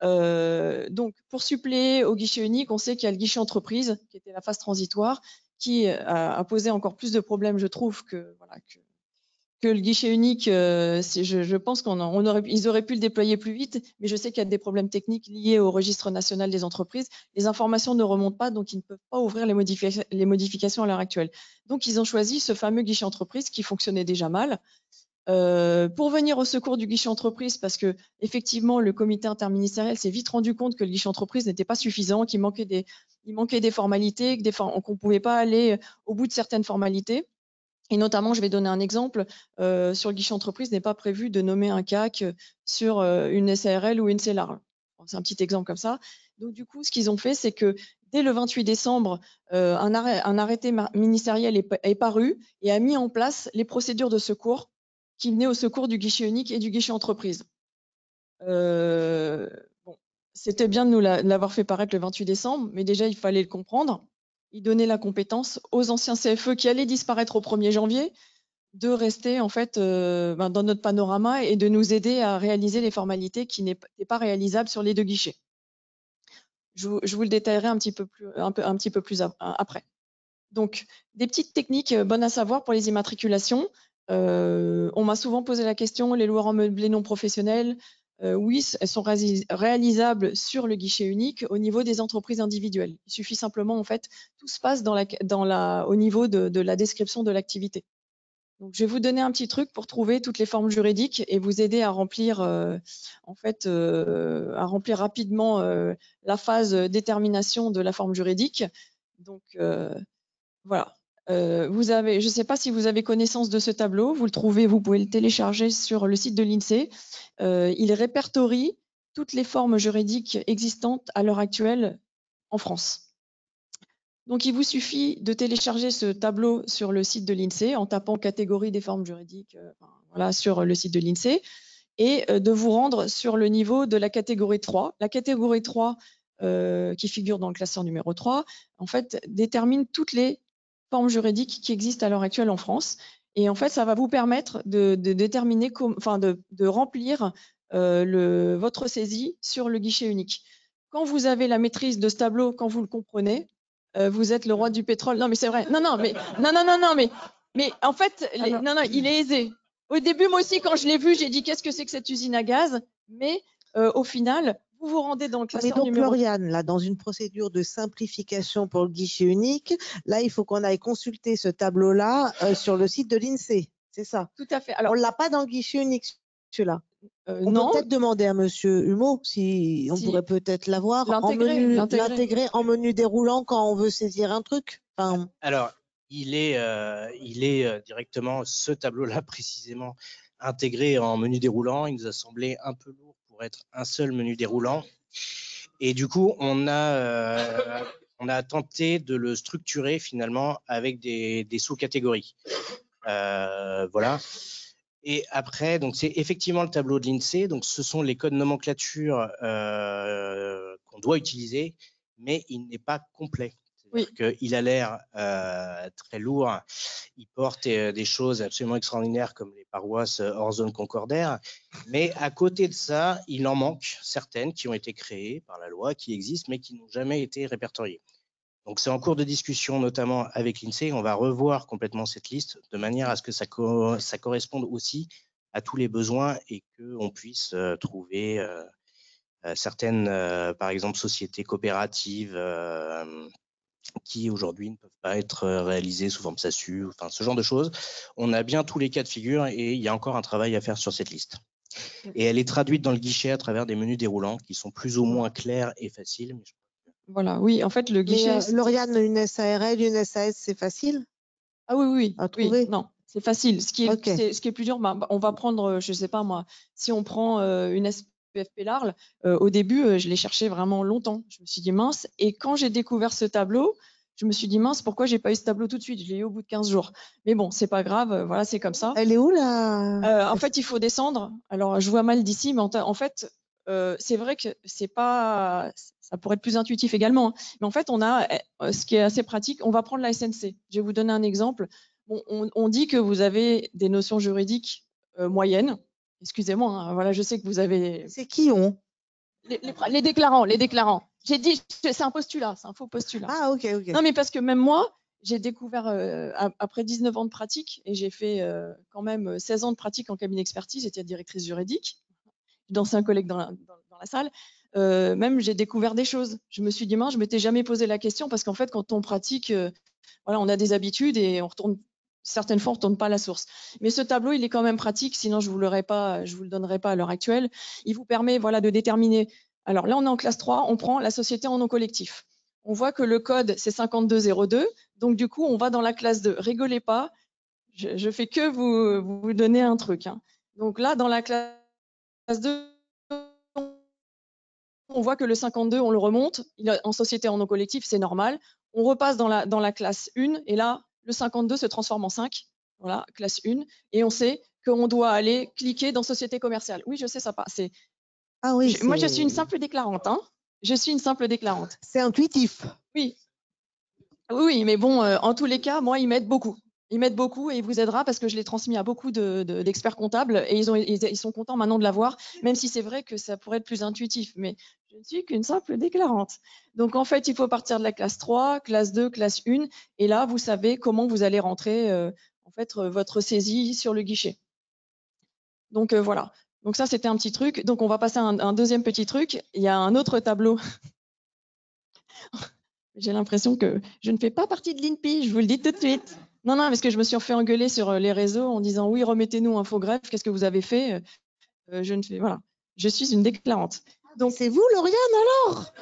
Donc, pour suppléer au guichet unique, on sait qu'il y a le guichet entreprise, qui était la phase transitoire, qui a posé encore plus de problèmes, je trouve, que le guichet unique. Je pense ils auraient pu le déployer plus vite, mais je sais qu'il y a des problèmes techniques liés au registre national des entreprises. Les informations ne remontent pas, donc ils ne peuvent pas ouvrir les modifications à l'heure actuelle. Donc, ils ont choisi ce fameux guichet entreprise qui fonctionnait déjà mal. Pour venir au secours du guichet entreprise, parce que effectivement le comité interministériel s'est vite rendu compte que le guichet entreprise n'était pas suffisant, qu'il manquait des formalités, qu'on ne pouvait pas aller au bout de certaines formalités. Et notamment, je vais donner un exemple, sur le guichet entreprise, n'est pas prévu de nommer un CAC sur une SARL ou une CELAR. C'est un petit exemple comme ça. Donc du coup, ce qu'ils ont fait, c'est que dès le 28 décembre, un arrêté ministériel est paru et a mis en place les procédures de secours qui venaient au secours du guichet unique et du guichet entreprise. Bon, c'était bien de nous l'avoir fait paraître le 28 décembre, mais déjà, il fallait le comprendre. Il donnait la compétence aux anciens CFE qui allaient disparaître au 1er janvier de rester en fait dans notre panorama et de nous aider à réaliser les formalités qui n'étaient pas réalisables sur les deux guichets. Je vous le détaillerai un petit peu plus après. Donc, des petites techniques bonnes à savoir pour les immatriculations. On m'a souvent posé la question, les loueurs en meublé non professionnels, oui, elles sont réalisables sur le guichet unique au niveau des entreprises individuelles. Il suffit simplement, en fait, tout se passe au niveau de la description de l'activité. Donc, je vais vous donner un petit truc pour trouver toutes les formes juridiques et vous aider à remplir, rapidement la phase détermination de la forme juridique. Donc, voilà. Je ne sais pas si vous avez connaissance de ce tableau. Vous le trouvez, vous pouvez le télécharger sur le site de l'INSEE. Il répertorie toutes les formes juridiques existantes à l'heure actuelle en France. Donc, il vous suffit de télécharger ce tableau sur le site de l'INSEE en tapant catégorie des formes juridiques sur le site de l'INSEE et de vous rendre sur le niveau de la catégorie 3. La catégorie 3, qui figure dans le classeur numéro 3, en fait, détermine toutes les formes juridiques qui existent à l'heure actuelle en France. Et en fait, ça va vous permettre de déterminer, de remplir votre saisie sur le guichet unique. Quand vous avez la maîtrise de ce tableau, quand vous le comprenez, vous êtes le roi du pétrole. Non, mais c'est vrai. Non, mais en fait, il est aisé. Au début, moi aussi, quand je l'ai vu, j'ai dit qu'est-ce que c'est que cette usine à gaz? Mais au final, vous vous rendez dans le classeur donc, numéro. Lauriane, là, dans une procédure de simplification pour le guichet unique, là, il faut qu'on aille consulter ce tableau-là sur le site de l'INSEE. C'est ça? Tout à fait. Alors, on ne l'a pas dans le guichet unique, celui-là. On non. peut peut-être demander à Monsieur Humeau si on pourrait peut-être l'avoir l'intégrer en menu déroulant quand on veut saisir un truc. Enfin... Alors, il est directement ce tableau-là précisément intégré en menu déroulant. Il nous a semblé un peu lourd pour être un seul menu déroulant. Et du coup, on a tenté de le structurer finalement avec des sous-catégories. Voilà. Et après, donc c'est effectivement le tableau de l'INSEE. Donc, ce sont les codes nomenclature qu'on doit utiliser, mais il n'est pas complet. Oui. Il a l'air très lourd. Il porte des choses absolument extraordinaires comme les paroisses hors zone concordaire. Mais à côté de ça, il en manque certaines qui ont été créées par la loi, qui existent, mais qui n'ont jamais été répertoriées. Donc, c'est en cours de discussion, notamment avec l'INSEE. On va revoir complètement cette liste de manière à ce que ça corresponde aussi à tous les besoins et qu'on puisse trouver certaines, par exemple, sociétés coopératives qui aujourd'hui ne peuvent pas être réalisées sous forme SASU, enfin ce genre de choses. On a bien tous les cas de figure et il y a encore un travail à faire sur cette liste. Et elle est traduite dans le guichet à travers des menus déroulants qui sont plus ou moins clairs et faciles. Mais voilà, oui, en fait, le guichet… Mais Lauriane, une SARL, une SAS, c'est facile? Ah oui, à trouver? Non, c'est facile. Ce qui est plus dur, on va prendre, je ne sais pas moi, si on prend une SPFP LARL, au début, je l'ai cherché vraiment longtemps. Je me suis dit mince. Et quand j'ai découvert ce tableau, je me suis dit mince, pourquoi j'ai pas eu ce tableau tout de suite? Je l'ai eu au bout de 15 jours. Mais bon, c'est pas grave, voilà, c'est comme ça. Elle est où là? En fait, il faut descendre. Alors, je vois mal d'ici, mais en fait, c'est vrai que c'est pas, ça pourrait être plus intuitif également. Hein. Mais en fait, on a ce qui est assez pratique. On va prendre la SNC. Je vais vous donner un exemple. Bon, on dit que vous avez des notions juridiques moyennes. Excusez-moi, hein, voilà, je sais que vous avez… C'est qui on? Les déclarants, les déclarants. J'ai dit, c'est un postulat, c'est un faux postulat. Ah, ok. Non, mais parce que même moi, j'ai découvert après 19 ans de pratique, et j'ai fait quand même 16 ans de pratique en cabinet d'expertise, j'étais directrice juridique, d'anciens collègues dans la salle, même j'ai découvert des choses. Je me suis dit, mince, je m'étais jamais posé la question, parce qu'en fait, quand on pratique, voilà, on a des habitudes et on retourne, certaines fois, on ne retourne pas à la source. Mais ce tableau, il est quand même pratique, sinon je ne vous le donnerai pas à l'heure actuelle. Il vous permet, voilà, de déterminer. Alors là, on est en classe 3, on prend la société en nom collectif. On voit que le code, c'est 5202. Donc, du coup, on va dans la classe 2. Rigolez pas, je fais que vous donner un truc, hein. Donc là, dans la classe 2, on voit que le 52, on le remonte. Il est en société en nom collectif, c'est normal. On repasse dans la classe 1, et là, le 52 se transforme en 5. Voilà, classe 1. Et on sait qu'on doit aller cliquer dans société commerciale. Oui, je sais, ça passe. Ah oui, Moi, je suis une simple déclarante, hein. Je suis une simple déclarante. C'est intuitif. Oui. Oui, mais bon, en tous les cas, moi, ils m'aident beaucoup. Il m'aide beaucoup et il vous aidera parce que je l'ai transmis à beaucoup d'experts comptables et ils sont contents maintenant de l'avoir, même si c'est vrai que ça pourrait être plus intuitif. Mais je ne suis qu'une simple déclarante. Donc, en fait, il faut partir de la classe 3, classe 2, classe 1. Et là, vous savez comment vous allez rentrer en fait, votre saisie sur le guichet. Donc, voilà. Donc, ça, c'était un petit truc. Donc, on va passer à un deuxième petit truc. Il y a un autre tableau. J'ai l'impression que je ne fais pas partie de l'INPI, je vous le dis tout de suite. Non, parce que je me suis fait engueuler sur les réseaux en disant oui, remettez-nous infogreffe, qu'est-ce que vous avez fait? Voilà, je suis une déclarante. Donc c'est vous, Lauriane, alors?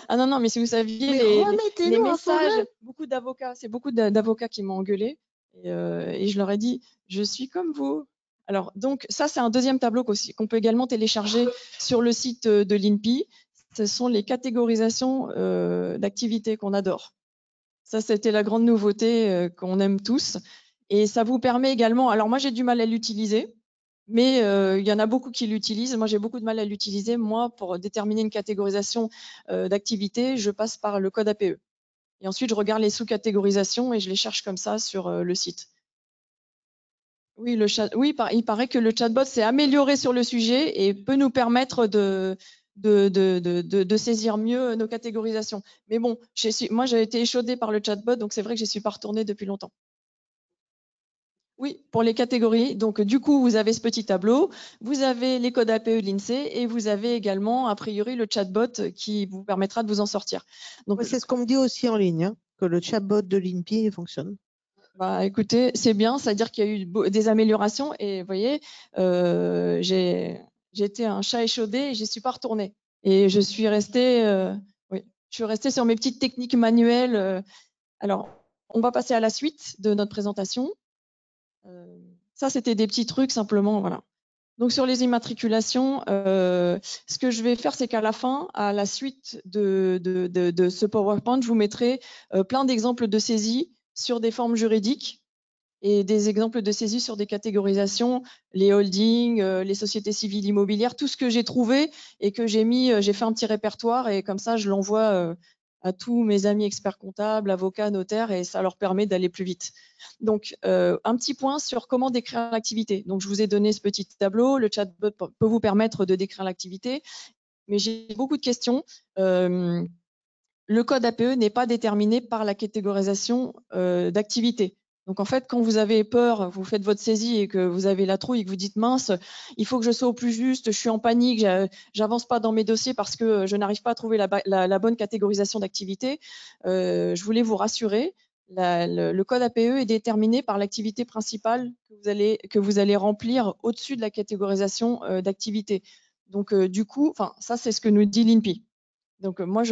Ah non, mais si vous saviez les messages, beaucoup d'avocats, c'est beaucoup d'avocats qui m'ont engueulé et je leur ai dit, je suis comme vous. Alors, donc, ça, c'est un deuxième tableau qu'on peut également télécharger sur le site de l'INPI. Ce sont les catégorisations d'activités qu'on adore. Ça, c'était la grande nouveauté qu'on aime tous. Et ça vous permet également… Alors, moi, j'ai du mal à l'utiliser, mais il y en a beaucoup qui l'utilisent. Moi, j'ai beaucoup de mal à l'utiliser. Moi, pour déterminer une catégorisation d'activités, je passe par le code APE. Et ensuite, je regarde les sous-catégorisations et je les cherche comme ça sur le site. Oui, il paraît que le chatbot s'est amélioré sur le sujet et peut nous permettre de saisir mieux nos catégorisations. Mais bon, moi, j'ai été échaudée par le chatbot, donc c'est vrai que je n'y suis pas retournée depuis longtemps. Oui, pour les catégories. Donc, du coup, vous avez ce petit tableau, vous avez les codes APE de l'INSEE et vous avez également, a priori, le chatbot qui vous permettra de vous en sortir. Donc, c'est ce qu'on me dit aussi en ligne, hein, que le chatbot de l'INPI fonctionne. Bah, écoutez, c'est bien, c'est-à-dire qu'il y a eu des améliorations et vous voyez, j'ai été un chat échaudé et je n'y suis pas retournée. Et je suis restée, sur mes petites techniques manuelles. Alors, on va passer à la suite de notre présentation. Ça, c'était des petits trucs simplement, voilà. Donc, sur les immatriculations, ce que je vais faire, c'est qu'à la fin, à la suite de ce PowerPoint, je vous mettrai plein d'exemples de saisies sur des formes juridiques et des exemples de saisies sur des catégorisations, les holdings, les sociétés civiles immobilières, tout ce que j'ai trouvé et que j'ai fait un petit répertoire et comme ça, je l'envoie à tous mes amis experts comptables, avocats, notaires et ça leur permet d'aller plus vite. Donc, un petit point sur comment décrire l'activité. Donc, je vous ai donné ce petit tableau. Le chatbot peut vous permettre de décrire l'activité, mais j'ai beaucoup de questions. Le code APE n'est pas déterminé par la catégorisation d'activité. Donc, en fait, quand vous avez peur, vous faites votre saisie et que vous avez la trouille et que vous dites mince, il faut que je sois au plus juste, je suis en panique, j'avance pas dans mes dossiers parce que je n'arrive pas à trouver la bonne catégorisation d'activité. Je voulais vous rassurer, le code APE est déterminé par l'activité principale que vous allez remplir au-dessus de la catégorisation d'activité. Donc, du coup, ça, c'est ce que nous dit l'INPI. Donc, moi,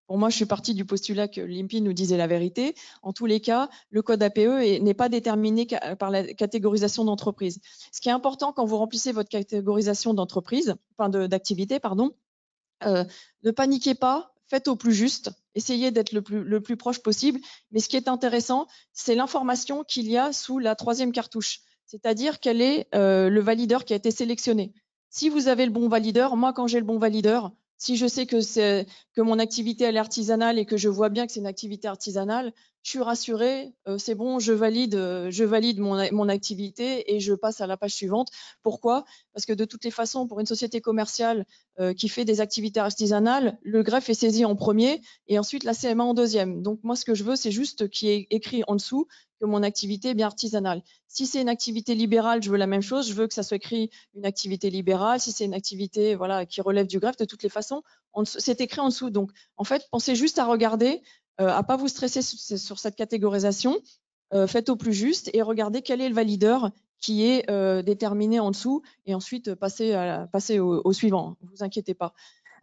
pour moi, je suis partie du postulat que l'INPI nous disait la vérité. En tous les cas, le code APE n'est pas déterminé par la catégorisation d'entreprise. Ce qui est important quand vous remplissez votre catégorisation d'entreprise, d'activité, pardon, ne paniquez pas, faites au plus juste, essayez d'être le plus proche possible. Mais ce qui est intéressant, c'est l'information qu'il y a sous la troisième cartouche, c'est-à-dire quel est le valideur qui a été sélectionné. Si vous avez le bon valideur, moi, quand j'ai le bon valideur, si je sais que mon activité elle est artisanale et que je vois bien que c'est une activité artisanale, je suis rassurée, c'est bon, je valide mon activité et je passe à la page suivante. Pourquoi? Parce que de toutes les façons, pour une société commerciale qui fait des activités artisanales, le greffe est saisi en premier et ensuite la CMA en deuxième. Donc moi, ce que je veux, c'est juste qu'il y ait écrit en dessous que mon activité est bien artisanale. Si c'est une activité libérale, je veux la même chose, je veux que ça soit écrit une activité libérale. Si c'est une activité voilà, qui relève du greffe, de toutes les façons, c'est écrit en dessous. Donc en fait, pensez juste à regarder, à pas vous stresser sur cette catégorisation, faites au plus juste et regardez quel est le valideur qui est déterminé en dessous et ensuite passez au suivant, ne vous inquiétez pas.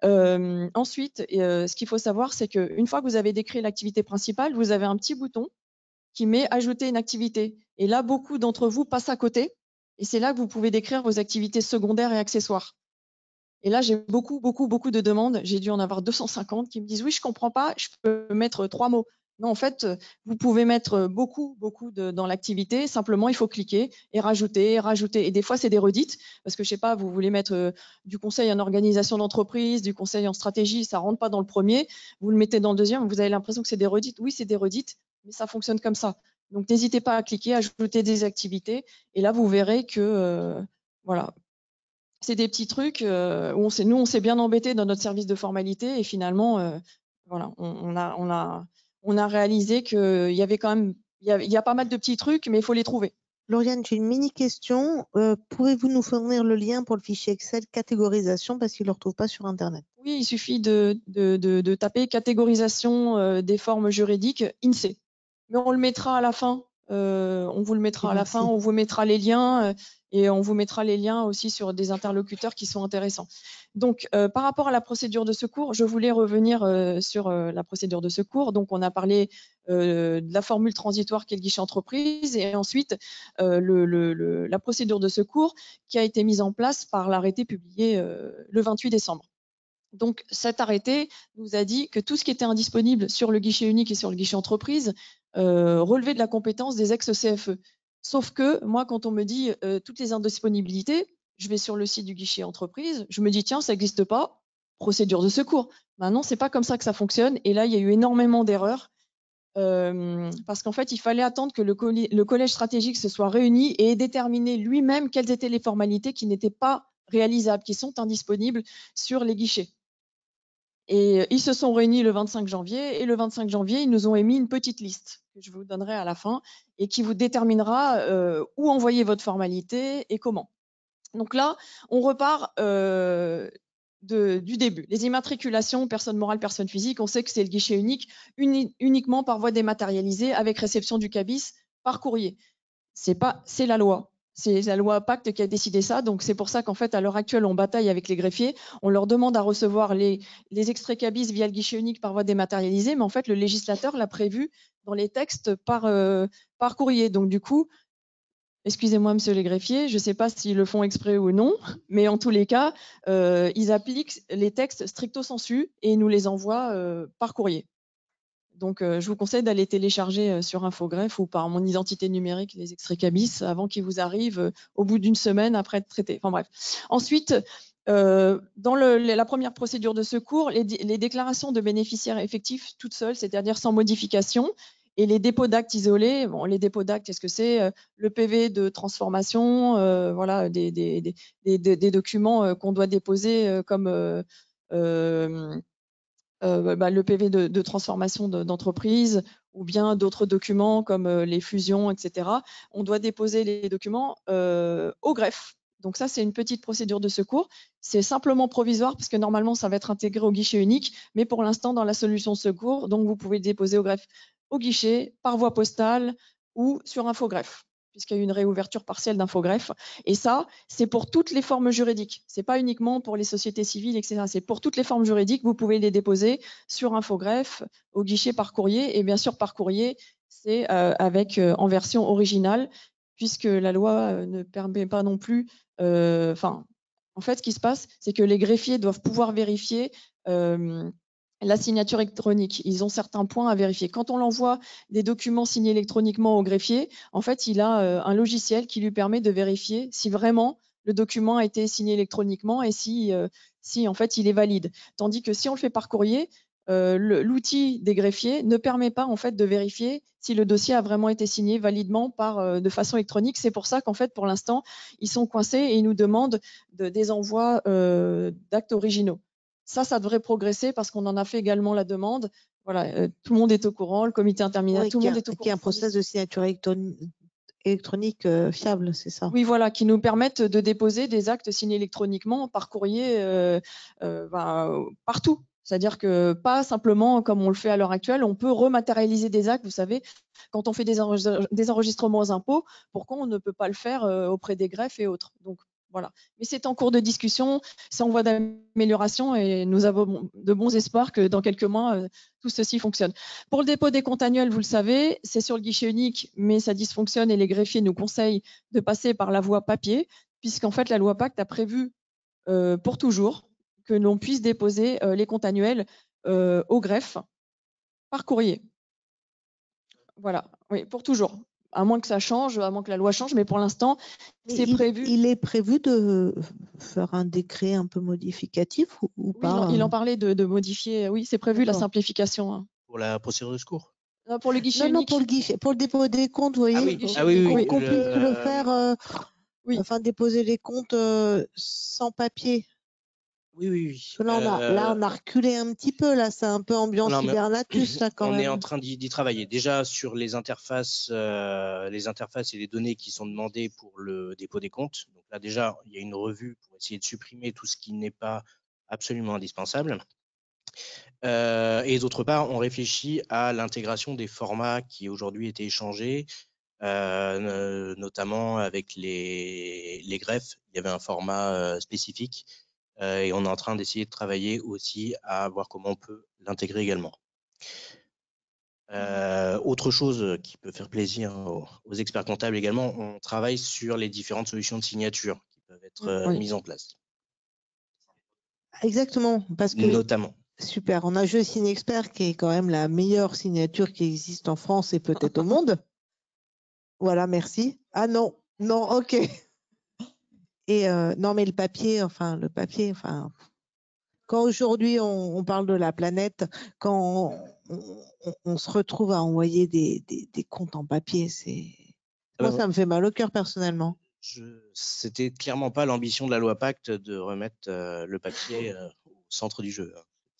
Ensuite, ce qu'il faut savoir, c'est qu'une fois que vous avez décrit l'activité principale, vous avez un petit bouton qui met « Ajouter une activité ». Et là, beaucoup d'entre vous passent à côté et c'est là que vous pouvez décrire vos activités secondaires et accessoires. Et là, j'ai beaucoup de demandes. J'ai dû en avoir 250 qui me disent « Oui, je comprends pas, je peux mettre 3 mots ». Non, en fait, vous pouvez mettre beaucoup dans l'activité. Simplement, il faut cliquer et rajouter. Et des fois, c'est des redites parce que, je sais pas, vous voulez mettre du conseil en organisation d'entreprise, du conseil en stratégie, ça rentre pas dans le premier. Vous le mettez dans le deuxième, vous avez l'impression que c'est des redites. Oui, c'est des redites, mais ça fonctionne comme ça. Donc, n'hésitez pas à cliquer, ajouter des activités. Et là, vous verrez que, voilà, c'est des petits trucs où nous, on s'est bien embêté dans notre service de formalité et finalement, voilà, on a réalisé qu'il y avait quand même, il y a pas mal de petits trucs, mais il faut les trouver. Lauriane, j'ai une mini question. Pouvez-vous nous fournir le lien pour le fichier Excel catégorisation parce qu'il ne le retrouve pas sur Internet? Oui, il suffit de taper catégorisation des formes juridiques INSEE. Mais on le mettra à la fin. On vous le mettra à la fin. On vous mettra les liens et on vous mettra les liens aussi sur des interlocuteurs qui sont intéressants. Donc, par rapport à la procédure de secours, je voulais revenir sur la procédure de secours. Donc, on a parlé de la formule transitoire qui est le guichet entreprise et ensuite la procédure de secours qui a été mise en place par l'arrêté publié le 28 décembre. Donc, cet arrêté nous a dit que tout ce qui était indisponible sur le guichet unique et sur le guichet entreprise relevait de la compétence des ex-CFE. Sauf que moi, quand on me dit toutes les indisponibilités, je vais sur le site du guichet entreprise, je me dis tiens, ça n'existe pas, procédure de secours. Maintenant, c'est pas comme ça que ça fonctionne. Et là, il y a eu énormément d'erreurs parce qu'en fait, il fallait attendre que le collège stratégique se soit réuni et ait déterminé lui-même quelles étaient les formalités qui n'étaient pas réalisables, qui sont indisponibles sur les guichets. Et ils se sont réunis le 25 janvier et le 25 janvier, ils nous ont émis une petite liste que je vous donnerai à la fin et qui vous déterminera où envoyer votre formalité et comment. Donc là, on repart du début. Les immatriculations, personne morale, personne physique, on sait que c'est le guichet unique uniquement par voie dématérialisée avec réception du CABIS par courrier. C'est la loi. C'est la loi Pacte qui a décidé ça. Donc, c'est pour ça qu'en fait, à l'heure actuelle, on bataille avec les greffiers. On leur demande à recevoir les extraits CABIS via le guichet unique par voie dématérialisée. Mais en fait, le législateur l'a prévu dans les textes par courrier. Donc, du coup, excusez-moi, monsieur les greffiers, je ne sais pas s'ils le font exprès ou non, mais en tous les cas, ils appliquent les textes stricto sensu et ils nous les envoient par courrier. Donc, je vous conseille d'aller télécharger sur Infogreffe ou par mon identité numérique les extraits CABIS avant qu'ils vous arrivent au bout d'une semaine après être traités. Enfin bref. Ensuite, dans la première procédure de secours, les déclarations de bénéficiaires effectifs toutes seules, c'est-à-dire sans modification, et les dépôts d'actes isolés. Bon, les dépôts d'actes, qu'est-ce que c'est? Le PV de transformation, voilà, des documents qu'on doit déposer comme le PV de transformation d'entreprise ou bien d'autres documents comme les fusions, etc. On doit déposer les documents au greffe. Donc ça, c'est une petite procédure de secours. C'est simplement provisoire parce que normalement, ça va être intégré au guichet unique, mais pour l'instant, dans la solution secours, donc vous pouvez le déposer au greffe au guichet, par voie postale ou sur Infogreffe, puisqu'il y a eu une réouverture partielle d'Infogreffe. Et ça, c'est pour toutes les formes juridiques. C'est pas uniquement pour les sociétés civiles, etc. C'est pour toutes les formes juridiques. Vous pouvez les déposer sur Infogreffe, au guichet par courrier. Et bien sûr, par courrier, c'est en version originale, puisque la loi ne permet pas non plus... en fait, ce qui se passe, c'est que les greffiers doivent pouvoir vérifier la signature électronique. Ils ont certains points à vérifier. Quand on l'envoie des documents signés électroniquement au greffier, en fait, il a un logiciel qui lui permet de vérifier si vraiment le document a été signé électroniquement et si en fait, il est valide. Tandis que si on le fait par courrier, l'outil des greffiers ne permet pas en fait de vérifier si le dossier a vraiment été signé validement de façon électronique. C'est pour ça qu'en fait, pour l'instant, ils sont coincés et ils nous demandent des envois d'actes originaux. Ça devrait progresser parce qu'on en a fait également la demande. Voilà, tout le monde est au courant, le comité interministériel, tout le monde est au courant. Qui est un process de signature électronique fiable, c'est ça? Oui, voilà, qui nous permettent de déposer des actes signés électroniquement par courrier partout. C'est-à-dire que pas simplement comme on le fait à l'heure actuelle, on peut rematérialiser des actes. Vous savez, quand on fait des enregistrements aux impôts, pourquoi on ne peut pas le faire auprès des greffes et autres? Donc voilà. Mais c'est en cours de discussion, c'est en voie d'amélioration et nous avons de bons espoirs que dans quelques mois, tout ceci fonctionne. Pour le dépôt des comptes annuels, vous le savez, c'est sur le guichet unique, mais ça dysfonctionne et les greffiers nous conseillent de passer par la voie papier, puisqu'en fait, la loi Pacte a prévu pour toujours que l'on puisse déposer les comptes annuels au greffe par courrier. Voilà, oui, pour toujours. À moins que ça change, à moins que la loi change, mais pour l'instant, c'est prévu. Il est prévu de faire un décret un peu modificatif ou pas? Il en parlait de modifier. Oui, c'est prévu la simplification. Hein. Pour la procédure de secours? Non, pour le guichet unique. Non, pour le dépôt des comptes, vous voyez. Oui. Qu'on puisse le faire, enfin déposer les comptes sans papier. Oui. Là, on a reculé un petit peu. Là, c'est un peu ambiance hibernatus là quand même. On est en train d'y travailler. Déjà sur les interfaces et les données qui sont demandées pour le dépôt des comptes. Donc là, déjà, il y a une revue pour essayer de supprimer tout ce qui n'est pas absolument indispensable. Et d'autre part, on réfléchit à l'intégration des formats qui aujourd'hui étaient échangés, notamment avec les greffes. Il y avait un format spécifique. Et on est en train d'essayer de travailler aussi à voir comment on peut l'intégrer également. Autre chose qui peut faire plaisir aux experts comptables également, on travaille sur les différentes solutions de signature qui peuvent être mises en place. Exactement, parce que notamment. Super, on a GeoSignExpert qui est quand même la meilleure signature qui existe en France et peut-être au monde. Voilà, merci. Ah non, ok. Et non, mais le papier, quand aujourd'hui on parle de la planète, quand on se retrouve à envoyer des comptes en papier, moi ça me fait mal au cœur personnellement. C'était clairement pas l'ambition de la loi Pacte de remettre le papier au centre du jeu.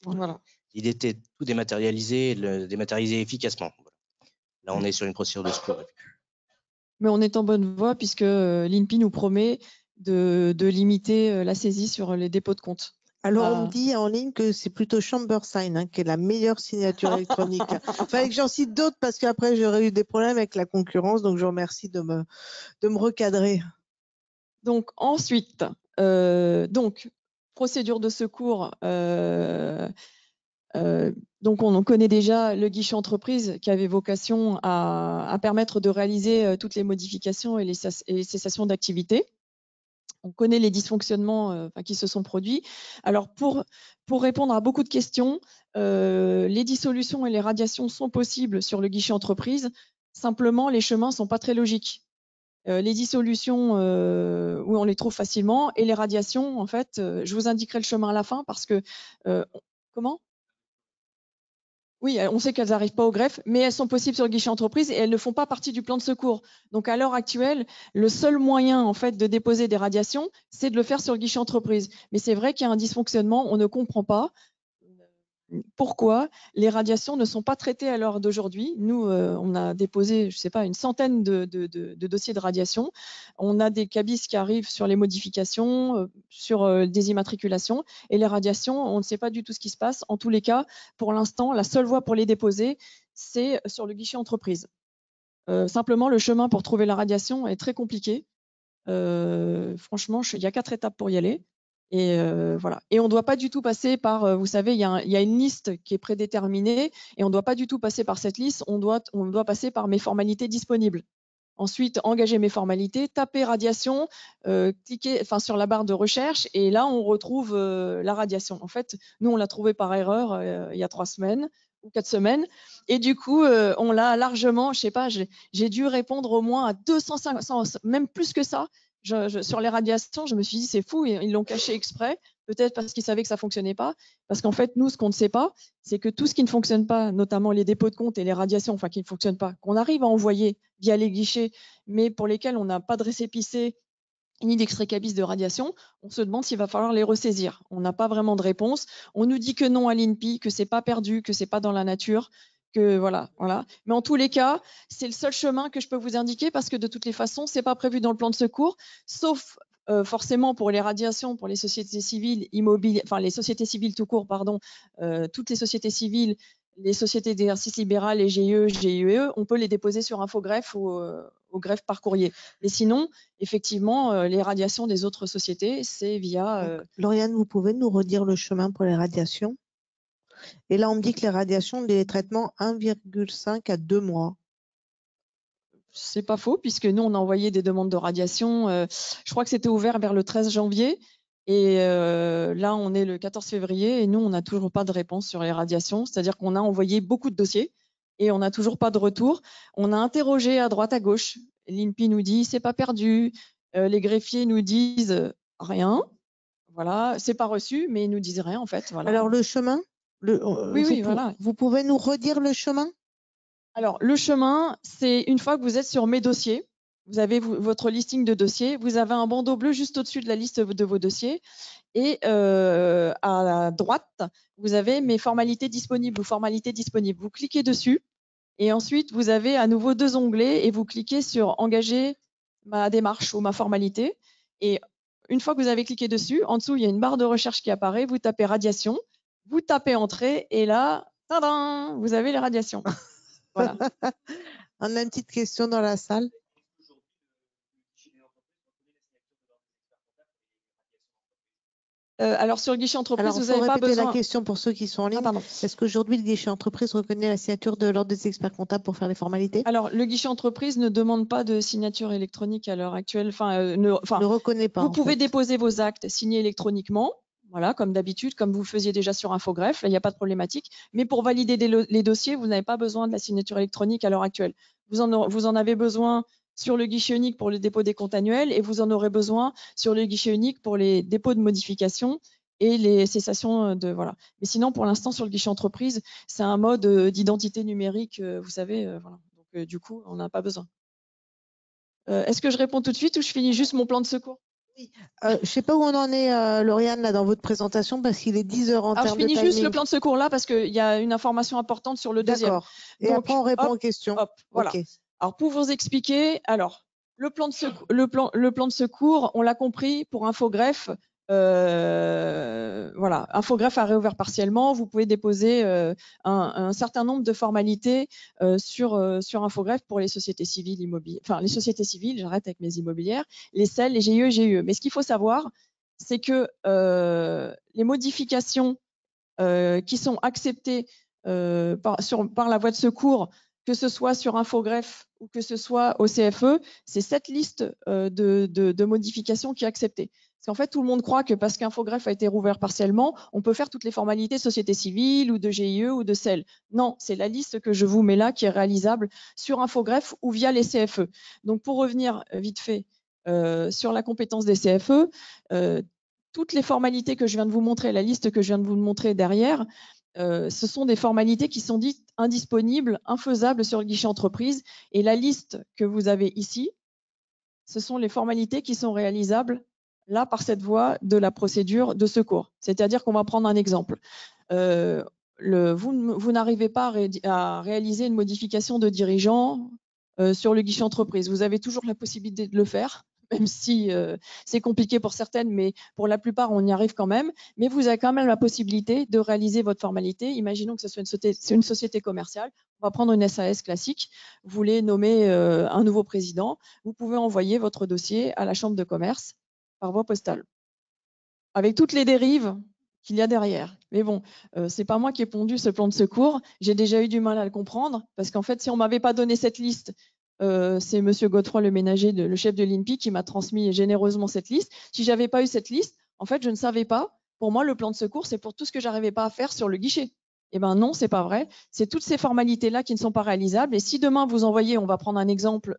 Voilà. Il était tout dématérialisé, dématérialisé efficacement. Là, on est sur une procédure de secours. Mais on est en bonne voie puisque l'INPI nous promet de limiter la saisie sur les dépôts de compte. Alors, on me dit en ligne que c'est plutôt Chambersign qui est la meilleure signature électronique. Il fallait que j'en cite d'autres parce qu'après, j'aurais eu des problèmes avec la concurrence. Donc, je vous remercie de me recadrer. Donc, ensuite, procédure de secours. Donc, on connaît déjà le guichet entreprise qui avait vocation à permettre de réaliser toutes les modifications et les cessations d'activité. On connaît les dysfonctionnements qui se sont produits. Alors, pour répondre à beaucoup de questions, les dissolutions et les radiations sont possibles sur le guichet entreprise. Simplement, les chemins ne sont pas très logiques. Les dissolutions, où on les trouve facilement, et les radiations, en fait, je vous indiquerai le chemin à la fin parce que… comment ? Oui, on sait qu'elles n'arrivent pas au greffe, mais elles sont possibles sur le guichet entreprise et elles ne font pas partie du plan de secours. Donc, à l'heure actuelle, le seul moyen en fait de déposer des radiations, c'est de le faire sur le guichet entreprise. Mais c'est vrai qu'il y a un dysfonctionnement, on ne comprend pas pourquoi les radiations ne sont pas traitées à l'heure d'aujourd'hui. Nous, on a déposé, je ne sais pas, une centaine de dossiers de radiation. On a des cabis qui arrivent sur les modifications, sur des immatriculations. Et les radiations, on ne sait pas du tout ce qui se passe. En tous les cas, pour l'instant, la seule voie pour les déposer, c'est sur le guichet entreprise. Simplement, le chemin pour trouver la radiation est très compliqué. Franchement, il y a 4 étapes pour y aller. Et voilà. Et on ne doit pas du tout passer par, vous savez, il y a une liste qui est prédéterminée et on ne doit pas du tout passer par cette liste, on doit passer par mes formalités disponibles. Ensuite, engager mes formalités, taper radiation, cliquer sur la barre de recherche et là, on retrouve la radiation. En fait, nous, on l'a trouvée par erreur il y a 3 semaines ou 4 semaines. Et du coup, on l'a largement, je ne sais pas, j'ai dû répondre au moins à 250, même plus que ça. sur les radiations, je me suis dit, c'est fou, ils l'ont caché exprès, peut-être parce qu'ils savaient que ça fonctionnait pas. Parce qu'en fait, nous, ce qu'on ne sait pas, c'est que tout ce qui ne fonctionne pas, notamment les dépôts de compte et les radiations, enfin, qui ne fonctionnent pas, qu'on arrive à envoyer via les guichets, mais pour lesquels on n'a pas de récépissé ni d'extrait cabis de radiation, on se demande s'il va falloir les ressaisir. On n'a pas vraiment de réponse. On nous dit que non à l'INPI, que c'est pas perdu, que c'est pas dans la nature, que voilà. Mais en tous les cas, c'est le seul chemin que je peux vous indiquer parce que de toutes les façons, c'est pas prévu dans le plan de secours, sauf forcément pour les radiations, pour les sociétés civiles immobilières, enfin les sociétés civiles tout court, pardon, toutes les sociétés civiles, les sociétés d'exercice libéral, les GIE, GIE, on peut les déposer sur Infogreffe ou au greffe par courrier. Et sinon, effectivement, les radiations des autres sociétés, c'est via… Lauriane, vous pouvez nous redire le chemin pour les radiations? Et là, on me dit que les radiations, les traitements 1,5 à 2 mois. C'est pas faux, puisque nous, on a envoyé des demandes de radiation. Je crois que c'était ouvert vers le 13 janvier. Et là, on est le 14 février et nous, on n'a toujours pas de réponse sur les radiations. C'est-à-dire qu'on a envoyé beaucoup de dossiers et on n'a toujours pas de retour. On a interrogé à droite, à gauche. L'INPI nous dit, c'est pas perdu. Les greffiers nous disent rien. Voilà, c'est pas reçu, mais ils nous disent rien en fait. Voilà. Alors, le chemin oui, voilà. Vous pouvez nous redire le chemin? Alors, le chemin, c'est une fois que vous êtes sur mes dossiers, vous avez votre listing de dossiers, vous avez un bandeau bleu juste au-dessus de la liste de vos dossiers et à droite, vous avez mes formalités disponibles ou formalités disponibles. Vous cliquez dessus et ensuite, vous avez à nouveau 2 onglets et vous cliquez sur engager ma démarche ou ma formalité. Et une fois que vous avez cliqué dessus, en dessous, il y a une barre de recherche qui apparaît, vous tapez radiation, vous tapez entrée et là, tadam, vous avez les radiations. Voilà. On a une petite question dans la salle. Alors sur le guichet entreprise, vous n'avez pas besoin. La question pour ceux qui sont en ligne. Est-ce qu'aujourd'hui le guichet entreprise reconnaît la signature de l'ordre des experts comptables pour faire les formalités? Alors le guichet entreprise ne demande pas de signature électronique à l'heure actuelle. Ne reconnaît pas. Vous pouvez déposer vos actes signés électroniquement. Voilà, comme d'habitude, comme vous le faisiez déjà sur Infogreffe, là, il n'y a pas de problématique. Mais pour valider les dossiers, vous n'avez pas besoin de la signature électronique à l'heure actuelle. Vous en avez besoin sur le guichet unique pour le dépôt des comptes annuels et vous en aurez besoin sur le guichet unique pour les dépôts de modifications et les cessations de… Voilà. Mais sinon, pour l'instant, sur le guichet entreprise, c'est un mode d'identité numérique, vous savez. Voilà. Donc, du coup, on n'a pas besoin. Est-ce que je réponds tout de suite ou je finis juste mon plan de secours? Oui. Je ne sais pas où on en est, Lauriane, là, dans votre présentation, parce qu'il est 10 heures en termes de timing. Je finis juste le plan de secours là, parce qu'il y a une information importante sur le deuxième. D'accord. Et donc, après, on répond aux questions. Voilà. Okay. Alors, pour vous expliquer, le plan de secours, on l'a compris, pour Infogreffe, voilà, Infogreffe a réouvert partiellement. Vous pouvez déposer un certain nombre de formalités sur Infogreffe pour les sociétés civiles immobilières. Enfin, les sociétés civiles, j'arrête avec mes immobilières, les CEL, les GIE, GIE. Mais ce qu'il faut savoir, c'est que les modifications qui sont acceptées par la voie de secours, que ce soit sur Infogreffe ou que ce soit au CFE, c'est cette liste de modifications qui est acceptée. Parce qu'en fait, tout le monde croit que parce qu'Infogreffe a été rouvert partiellement, on peut faire toutes les formalités de société civile ou de GIE ou de CEL. Non, c'est la liste que je vous mets là qui est réalisable sur Infogreffe ou via les CFE. Donc, pour revenir vite fait sur la compétence des CFE, toutes les formalités que je viens de vous montrer, la liste que je viens de vous montrer derrière, ce sont des formalités qui sont dites indisponibles, infaisables sur le guichet entreprise. Et la liste que vous avez ici, ce sont les formalités qui sont réalisables là par cette voie de la procédure de secours. C'est-à-dire qu'on va prendre un exemple. Vous n'arrivez pas à réaliser une modification de dirigeant sur le guichet entreprise. Vous avez toujours la possibilité de le faire, même si c'est compliqué pour certaines, mais pour la plupart, on y arrive quand même. Mais vous avez quand même la possibilité de réaliser votre formalité. Imaginons que ce soit une société commerciale. On va prendre une SAS classique. Vous voulez nommer un nouveau président. Vous pouvez envoyer votre dossier à la chambre de commerce par voie postale, avec toutes les dérives qu'il y a derrière. Mais bon, c'est pas moi qui ai pondu ce plan de secours. J'ai déjà eu du mal à le comprendre, parce qu'en fait, si on m'avait pas donné cette liste, c'est Monsieur Godefroy le ménager, le chef de l'INPI, qui m'a transmis généreusement cette liste. Si j'avais pas eu cette liste, en fait, je ne savais pas. Pour moi, le plan de secours, c'est pour tout ce que j'arrivais pas à faire sur le guichet. Eh ben non, c'est pas vrai. C'est toutes ces formalités-là qui ne sont pas réalisables. Et si demain vous envoyez, on va prendre un exemple,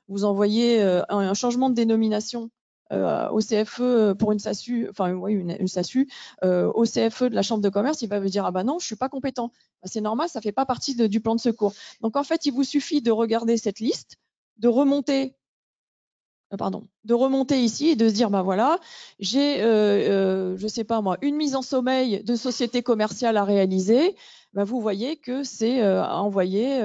vous envoyez un changement de dénomination au CFE pour une SASU, enfin oui, une SASU, au CFE de la Chambre de commerce, il va vous dire ah ben non, je suis pas compétent. Ben, c'est normal, ça fait pas partie du plan de secours. Donc en fait, il vous suffit de regarder cette liste, de remonter ici et de se dire ben voilà, j'ai je sais pas moi, une mise en sommeil de société commerciale à réaliser. Ben vous voyez que c'est à envoyer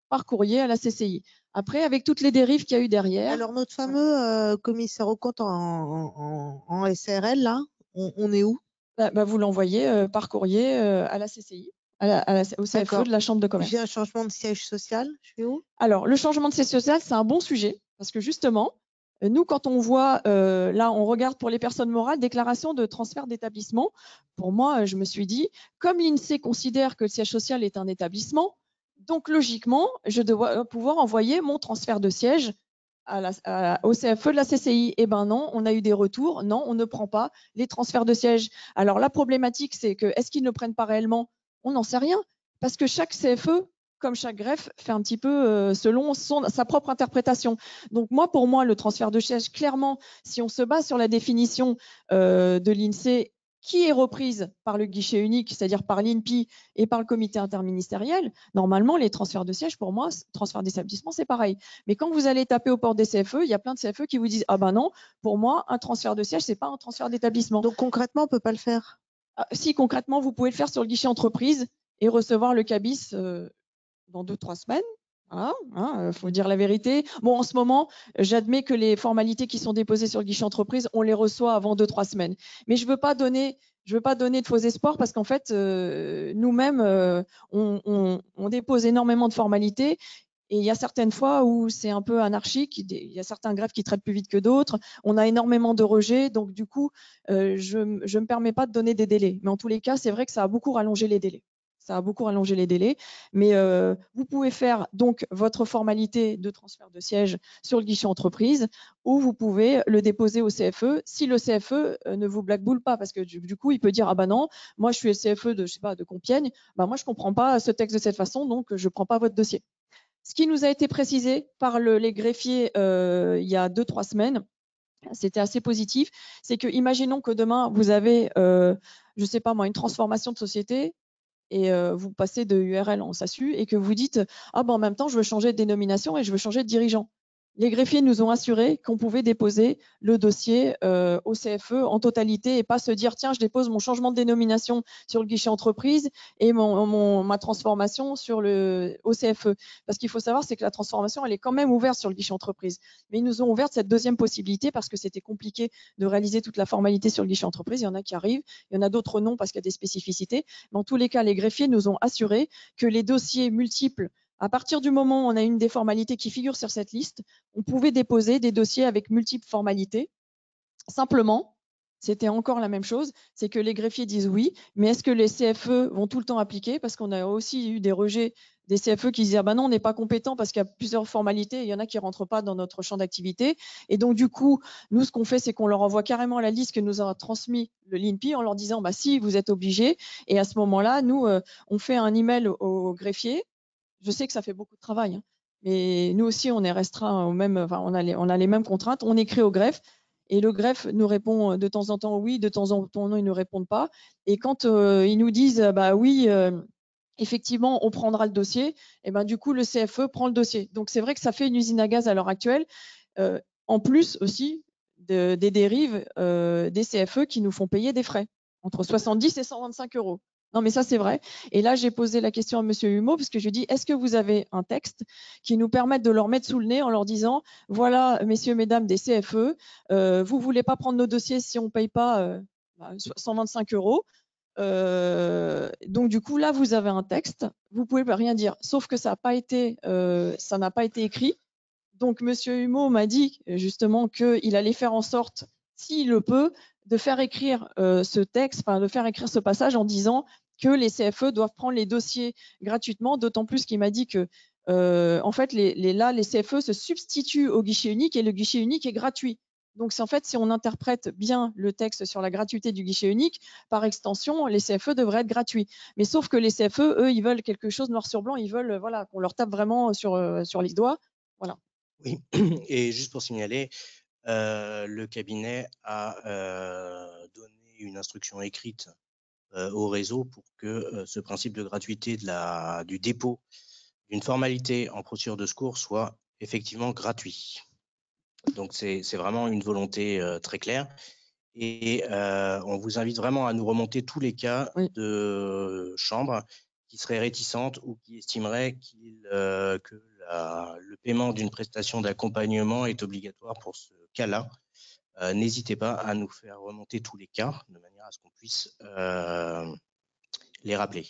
par courrier à la CCI. Après, avec toutes les dérives qu'il y a eu derrière. Alors, notre fameux commissaire aux comptes en SRL, là, on est où? Vous l'envoyez par courrier à la CCI, au CFE de la Chambre de commerce. J'ai un changement de siège social, je fais où? Alors, le changement de siège social, c'est un bon sujet parce que justement, nous, quand on voit, là, on regarde pour les personnes morales, déclaration de transfert d'établissement. Pour moi, je me suis dit, comme l'INSEE considère que le siège social est un établissement, donc logiquement, je dois pouvoir envoyer mon transfert de siège au CFE de la CCI. Eh ben non, on a eu des retours. Non, on ne prend pas les transferts de siège. Alors la problématique, c'est que est-ce qu'ils ne le prennent pas réellement? On n'en sait rien parce que chaque CFE, comme chaque greffe, fait un petit peu selon sa propre interprétation. Donc moi, pour moi, le transfert de siège, clairement, si on se base sur la définition de l'INSEE qui est reprise par le guichet unique, c'est-à-dire par l'INPI et par le comité interministériel, normalement, les transferts de siège, pour moi, transfert d'établissement, c'est pareil. Mais quand vous allez taper aux portes des CFE, il y a plein de CFE qui vous disent « Ah ben non, pour moi, un transfert de siège, c'est pas un transfert d'établissement. » Donc, concrètement, on peut pas le faire? Si, concrètement, vous pouvez le faire sur le guichet entreprise et recevoir le CABIS dans 2-3 semaines. Voilà, faut dire la vérité. Bon, en ce moment, j'admets que les formalités qui sont déposées sur le guichet entreprise, on les reçoit avant 2-3 semaines. Mais je veux pas donner de faux espoirs parce qu'en fait, nous-mêmes, on dépose énormément de formalités. Et il y a certaines fois où c'est un peu anarchique. Il y a certains greffes qui traitent plus vite que d'autres. On a énormément de rejets. Donc, du coup, je ne me permets pas de donner des délais. Mais en tous les cas, c'est vrai que ça a beaucoup rallongé les délais. Mais vous pouvez faire donc votre formalité de transfert de siège sur le guichet entreprise ou vous pouvez le déposer au CFE si le CFE ne vous blackboule pas parce que du coup, il peut dire « Ah ben non, moi je suis le CFE de Compiègne, ben moi je comprends pas ce texte de cette façon, donc je prends pas votre dossier. » Ce qui nous a été précisé par les greffiers il y a 2-3 semaines, c'était assez positif, c'est que imaginons que demain vous avez, je sais pas moi, une transformation de société et vous passez de URL en SASU et que vous dites « Ah ben en même temps, je veux changer de dénomination et je veux changer de dirigeant ». Les greffiers nous ont assuré qu'on pouvait déposer le dossier au CFE en totalité et pas se dire « Tiens, je dépose mon changement de dénomination sur le guichet entreprise et ma transformation au CFE ». Parce qu'il faut savoir, c'est que la transformation, elle est quand même ouverte sur le guichet entreprise. Mais ils nous ont ouvert cette deuxième possibilité parce que c'était compliqué de réaliser toute la formalité sur le guichet entreprise. Il y en a qui arrivent, il y en a d'autres non parce qu'il y a des spécificités. Dans tous les cas, les greffiers nous ont assuré que les dossiers multiples, à partir du moment où on a une des formalités qui figure sur cette liste, on pouvait déposer des dossiers avec multiples formalités. Simplement, c'était encore la même chose, c'est que les greffiers disent oui, mais est-ce que les CFE vont tout le temps appliquer? Parce qu'on a aussi eu des rejets des CFE qui disaient ah ben non, on n'est pas compétent parce qu'il y a plusieurs formalités, et il y en a qui ne rentrent pas dans notre champ d'activité. Et donc du coup, nous, ce qu'on fait, c'est qu'on leur envoie carrément la liste que nous a transmis le l'INPI en leur disant bah si, vous êtes obligés. Et à ce moment-là, nous, on fait un email aux greffiers. Je sais que ça fait beaucoup de travail, hein, mais nous aussi, on est restreint au même, enfin, on a les mêmes contraintes. On écrit au greffe et le greffe nous répond de temps en temps oui, de temps en temps non, ils ne répondent pas. Et quand ils nous disent bah oui, effectivement, on prendra le dossier, et ben du coup, le CFE prend le dossier. Donc c'est vrai que ça fait une usine à gaz à l'heure actuelle. En plus aussi des dérives des CFE qui nous font payer des frais entre 70 et 125 €. Non, mais ça, c'est vrai. Et là, j'ai posé la question à M. Humeau, parce que je lui ai dit, est-ce que vous avez un texte qui nous permette de leur mettre sous le nez en leur disant, voilà, messieurs, mesdames des CFE, vous ne voulez pas prendre nos dossiers si on ne paye pas 125 €. Donc, du coup, là, vous avez un texte. Vous ne pouvez pas rien dire, sauf que ça n'a pas été écrit. Donc, M. Humeau m'a dit justement qu'il allait faire en sorte, s'il le peut, de faire écrire ce texte, enfin de faire écrire ce passage en disant que les CFE doivent prendre les dossiers gratuitement, d'autant plus qu'il m'a dit que en fait, les CFE se substituent au guichet unique et le guichet unique est gratuit. Donc, en fait, si on interprète bien le texte sur la gratuité du guichet unique, par extension, les CFE devraient être gratuits. Mais sauf que les CFE, eux, ils veulent quelque chose noir sur blanc, ils veulent voilà, qu'on leur tape vraiment sur les doigts. Voilà. Oui, et juste pour signaler, le cabinet a donné une instruction écrite au réseau pour que ce principe de gratuité du dépôt d'une formalité en procédure de secours soit effectivement gratuit. Donc, c'est vraiment une volonté très claire. Et on vous invite vraiment à nous remonter tous les cas de chambres qui seraient réticentes ou qui estimeraient que le paiement d'une prestation d'accompagnement est obligatoire pour ce cas-là. N'hésitez pas à nous faire remonter tous les cas de manière à ce qu'on puisse les rappeler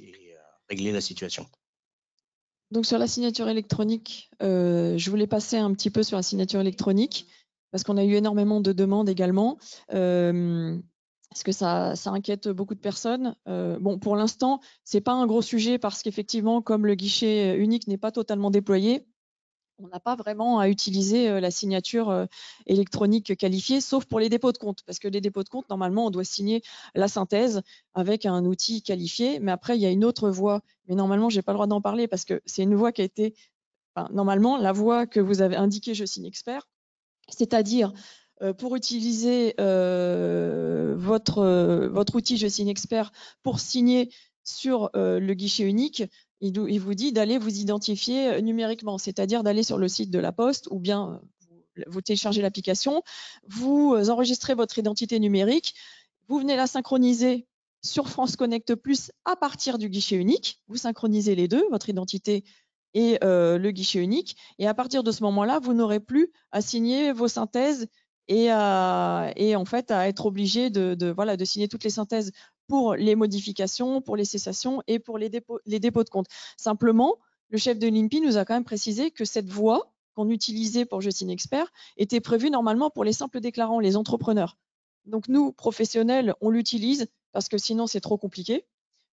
et régler la situation. Donc sur la signature électronique, je voulais passer un petit peu sur la signature électronique parce qu'on a eu énormément de demandes également. Parce que ça inquiète beaucoup de personnes. Bon, pour l'instant, c'est pas un gros sujet parce qu'effectivement, comme le guichet unique n'est pas totalement déployé, on n'a pas vraiment à utiliser la signature électronique qualifiée, sauf pour les dépôts de compte. Parce que les dépôts de compte, normalement, on doit signer la synthèse avec un outil qualifié. Mais après, il y a une autre voie. Mais normalement, je n'ai pas le droit d'en parler parce que c'est une voie qui a été... Enfin, normalement, la voie que vous avez indiquée, Je signe expert, c'est-à-dire pour utiliser votre outil Je signe expert pour signer sur le guichet unique, il vous dit d'aller vous identifier numériquement, c'est-à-dire d'aller sur le site de la Poste ou bien vous téléchargez l'application, vous enregistrez votre identité numérique, vous venez la synchroniser sur France Connect Plus à partir du guichet unique, vous synchronisez les deux, votre identité et le guichet unique. Et à partir de ce moment-là, vous n'aurez plus à signer vos synthèses et en fait à être obligé de signer toutes les synthèses pour les modifications, pour les cessations et pour les dépôts de compte. Simplement, le chef de l'INPI nous a quand même précisé que cette voie qu'on utilisait pour Je signe expert était prévue normalement pour les simples déclarants, les entrepreneurs. Donc nous, professionnels, on l'utilise parce que sinon c'est trop compliqué.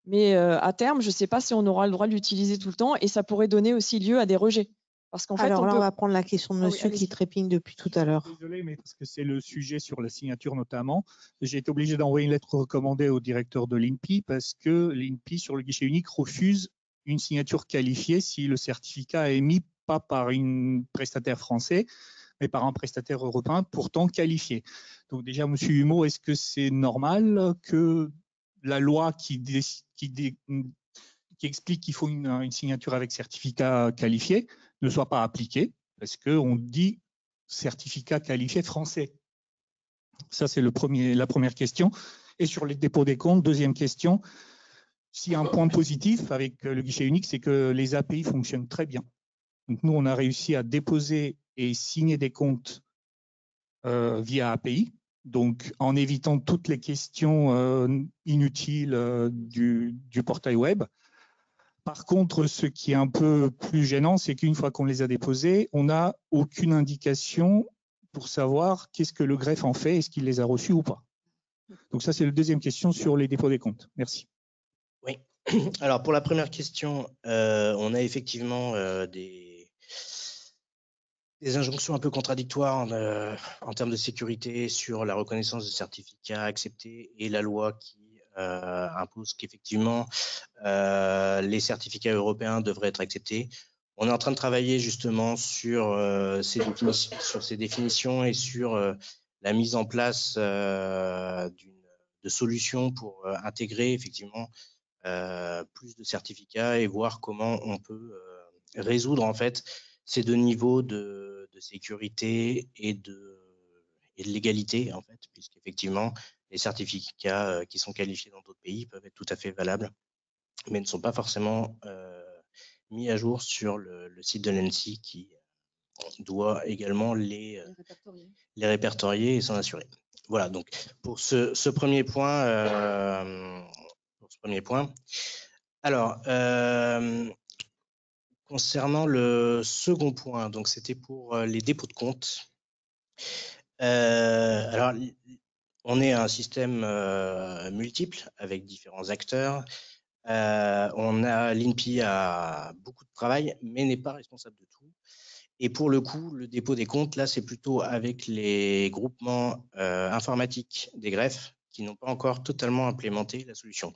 Mais à terme, je ne sais pas si on aura le droit de l'utiliser tout le temps et ça pourrait donner aussi lieu à des rejets. Parce qu'en fait, Alors là, on on va prendre la question de monsieur qui trépigne depuis tout à l'heure. Désolé, mais parce que c'est le sujet sur la signature notamment. J'ai été obligé d'envoyer une lettre recommandée au directeur de l'INPI parce que l'INPI, sur le guichet unique, refuse une signature qualifiée si le certificat est émis pas par un prestataire français, mais par un prestataire européen pourtant qualifié. Donc déjà, monsieur Humeau, est-ce que c'est normal que la loi qui explique qu'il faut une signature avec certificat qualifié ne soit pas appliquée? Parce qu'on dit certificat qualifié français. Ça, c'est la première question. Et sur les dépôts des comptes, deuxième question, s'il y a un point positif avec le guichet unique, c'est que les API fonctionnent très bien. Donc nous, on a réussi à déposer et signer des comptes via API, donc en évitant toutes les questions inutiles du portail web. Par contre, ce qui est un peu plus gênant, c'est qu'une fois qu'on les a déposés, on n'a aucune indication pour savoir qu'est-ce que le greffe en fait, est-ce qu'il les a reçus ou pas. Donc ça, c'est la deuxième question sur les dépôts des comptes. Merci. Oui. Alors, pour la première question, on a effectivement des injonctions un peu contradictoires en termes de sécurité sur la reconnaissance de certificats acceptés et la loi qui impose qu'effectivement les certificats européens devraient être acceptés. On est en train de travailler justement sur ces définitions et sur la mise en place de solutions pour intégrer effectivement plus de certificats et voir comment on peut résoudre en fait ces deux niveaux de sécurité et de légalité en fait, puisqu'effectivement les certificats qui sont qualifiés dans d'autres pays peuvent être tout à fait valables, mais ne sont pas forcément mis à jour sur le site de l'ENSI qui doit également les répertorier et s'en assurer. Voilà, donc pour ce premier point, Alors, concernant le second point, donc c'était pour les dépôts de compte. Alors, on est un système multiple avec différents acteurs. L'INPI a beaucoup de travail, mais n'est pas responsable de tout. Et pour le coup, le dépôt des comptes, là, c'est plutôt avec les groupements informatiques des greffes qui n'ont pas encore totalement implémenté la solution.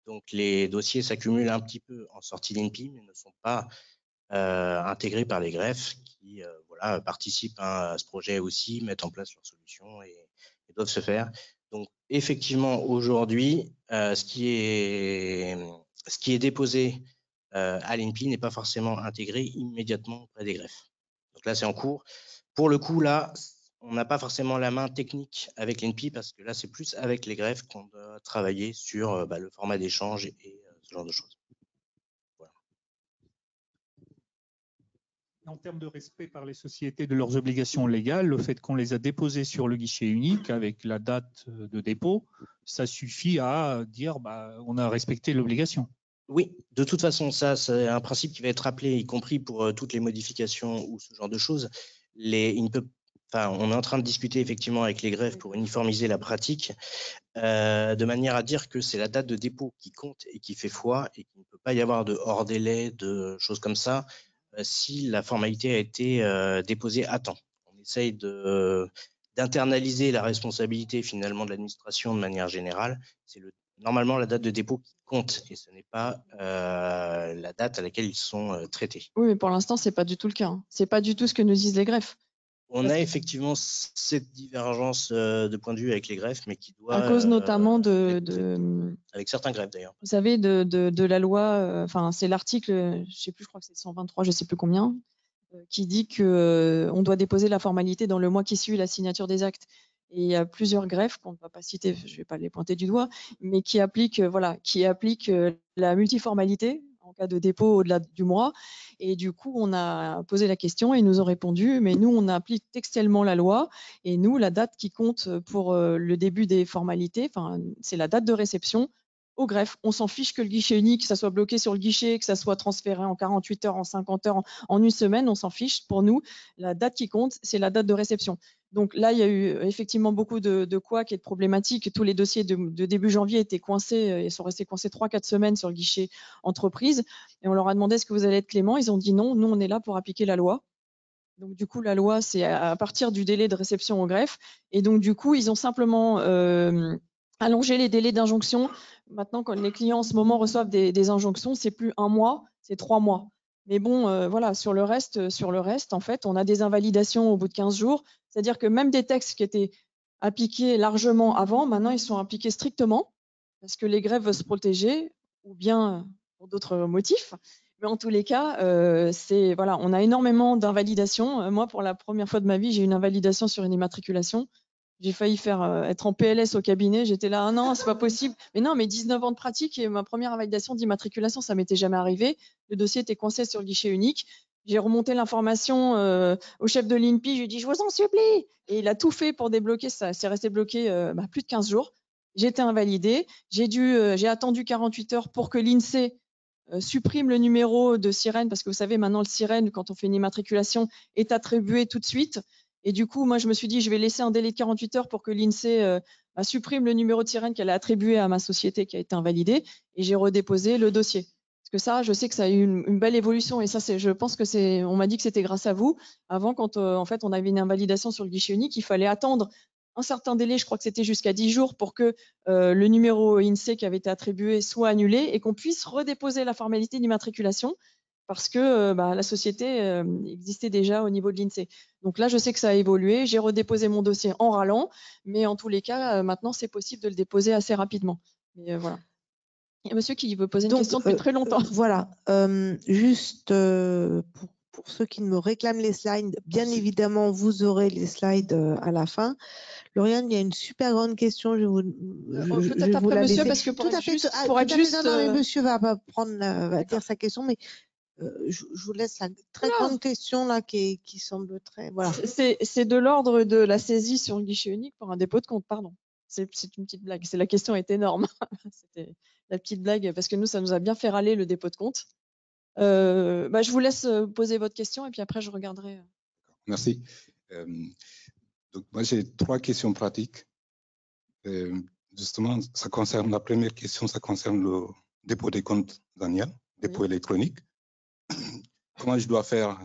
Donc, les dossiers s'accumulent un petit peu en sortie d'INPI, mais ne sont pas intégrés par les greffes qui voilà, participent à ce projet aussi, mettent en place leurs solutions et doivent se faire. Donc, effectivement, aujourd'hui, ce qui est déposé à l'INPI n'est pas forcément intégré immédiatement auprès des greffes. Donc là, c'est en cours. Pour le coup, là, on n'a pas forcément la main technique avec l'INPI parce que là, c'est plus avec les greffes qu'on doit travailler sur le format d'échange et ce genre de choses. Voilà. En termes de respect par les sociétés de leurs obligations légales, le fait qu'on les a déposées sur le guichet unique avec la date de dépôt, ça suffit à dire on a respecté l'obligation. Oui, de toute façon, ça, c'est un principe qui va être rappelé, y compris pour toutes les modifications ou ce genre de choses. On est en train de discuter effectivement avec les greffes pour uniformiser la pratique, de manière à dire que c'est la date de dépôt qui compte et qui fait foi et qu'il ne peut pas y avoir de hors délai, de choses comme ça, si la formalité a été déposée à temps. On essaye d'internaliser la responsabilité finalement de l'administration de manière générale. C'est normalement la date de dépôt qui compte et ce n'est pas la date à laquelle ils sont traités. Oui, mais pour l'instant, c'est pas du tout le cas. Hein. C'est pas du tout ce que nous disent les greffes. On a effectivement cette divergence de point de vue avec les greffes, mais qui doit... À cause notamment avec certains greffes d'ailleurs. Vous savez, de la loi, enfin, c'est l'article, je sais plus, je crois que c'est 123, je sais plus combien, qui dit que on doit déposer la formalité dans le mois qui suit la signature des actes. Et il y a plusieurs greffes qu'on ne va pas citer, je ne vais pas les pointer du doigt, mais qui appliquent la multiformalité en cas de dépôt au-delà du mois. Et du coup, on a posé la question et ils nous ont répondu, mais nous, on applique textuellement la loi et nous, la date qui compte pour le début des formalités, c'est la date de réception au greffe. On s'en fiche que le guichet unique, que ça soit bloqué sur le guichet, que ça soit transféré en 48 heures, en 50 heures, en une semaine, on s'en fiche. Pour nous, la date qui compte, c'est la date de réception. Donc là, il y a eu effectivement beaucoup de couacs et de problématiques. Tous les dossiers de début janvier étaient coincés et sont restés coincés 3-4 semaines sur le guichet entreprise. Et on leur a demandé est-ce que vous allez être clément. Ils ont dit non, nous, on est là pour appliquer la loi. Donc du coup, la loi, c'est à partir du délai de réception au greffe. Et donc du coup, ils ont simplement allongé les délais d'injonction. Maintenant, quand les clients en ce moment reçoivent des injonctions, c'est plus 1 mois, c'est 3 mois. Mais bon, voilà, sur le reste, en fait, on a des invalidations au bout de 15 jours. C'est-à-dire que même des textes qui étaient appliqués largement avant, maintenant, ils sont appliqués strictement parce que les greffes veulent se protéger ou bien pour d'autres motifs. Mais en tous les cas, voilà, on a énormément d'invalidations. Moi, pour la première fois de ma vie, j'ai une invalidation sur une immatriculation. J'ai failli être en PLS au cabinet. J'étais là, ah non, c'est pas possible. Mais non, mais 19 ans de pratique et ma première invalidation d'immatriculation, ça m'était jamais arrivé. Le dossier était coincé sur le guichet unique. J'ai remonté l'information au chef de l'INPI. Je lui ai dit, je vous en supplie. Et il a tout fait pour débloquer ça. C'est resté bloqué plus de 15 jours. J'ai été invalidée. J'ai attendu 48 heures pour que l'INSEE supprime le numéro de sirène, parce que vous savez, maintenant, le sirène, quand on fait une immatriculation, est attribué tout de suite. Et du coup, moi, je me suis dit, je vais laisser un délai de 48 heures pour que l'INSEE supprime le numéro de sirène qu'elle a attribué à ma société qui a été invalidée. Et j'ai redéposé le dossier. Parce que ça, je sais que ça a eu une belle évolution. Et ça, je pense que on m'a dit que c'était grâce à vous. Avant, quand en fait, on avait une invalidation sur le guichet unique, il fallait attendre un certain délai, je crois que c'était jusqu'à 10 jours pour que le numéro INSEE qui avait été attribué soit annulé et qu'on puisse redéposer la formalité d'immatriculation parce que la société existait déjà au niveau de l'INSEE. Donc là, je sais que ça a évolué. J'ai redéposé mon dossier en rallant, mais en tous les cas, maintenant, c'est possible de le déposer assez rapidement. Mais voilà. Il y a monsieur qui veut poser une question depuis très longtemps. Voilà. Juste pour ceux qui me réclament les slides, bien évidemment, vous aurez les slides à la fin. Lauriane, il y a une super grande question. Je peut-être après la monsieur, laisser. parce que pour être juste, non, mais monsieur va dire sa question, mais je vous laisse la très grande question là qui semble très. Voilà. C'est de l'ordre de la saisie sur le guichet unique pour un dépôt de compte, pardon. C'est une petite blague. La question est énorme. C'était la petite blague parce que nous, ça nous a bien fait râler le dépôt de compte. Je vous laisse poser votre question et puis après, je regarderai. Merci. Donc, moi, j'ai 3 questions pratiques. Justement, ça concerne la première question, ça concerne le dépôt des comptes annuels, dépôt électronique. Comment je dois faire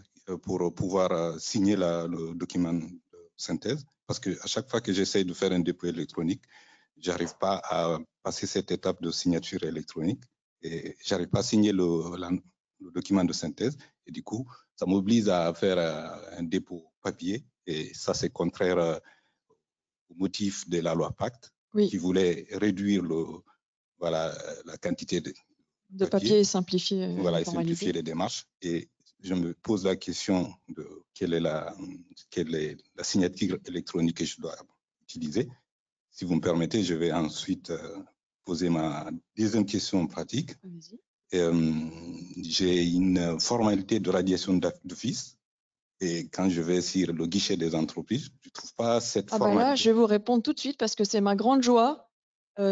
pour pouvoir signer le document de synthèse? Parce que à chaque fois que j'essaie de faire un dépôt électronique, j'arrive pas à passer cette étape de signature électronique et j'arrive pas à signer le document de synthèse. Et du coup, ça m'oblige à faire un dépôt papier. Et ça, c'est contraire au motif de la loi Pacte, Oui. qui voulait réduire la quantité de papier et simplifier voilà, les et simplifier les démarches. Et je me pose la question de quelle est la signature électronique que je dois utiliser. Si vous me permettez, je vais ensuite poser ma deuxième question pratique. J'ai une formalité de radiation d'office. Et quand je vais sur le guichet des entreprises, je ne trouve pas cette formalité. Là, je vais vous répondre tout de suite parce que c'est ma grande joie.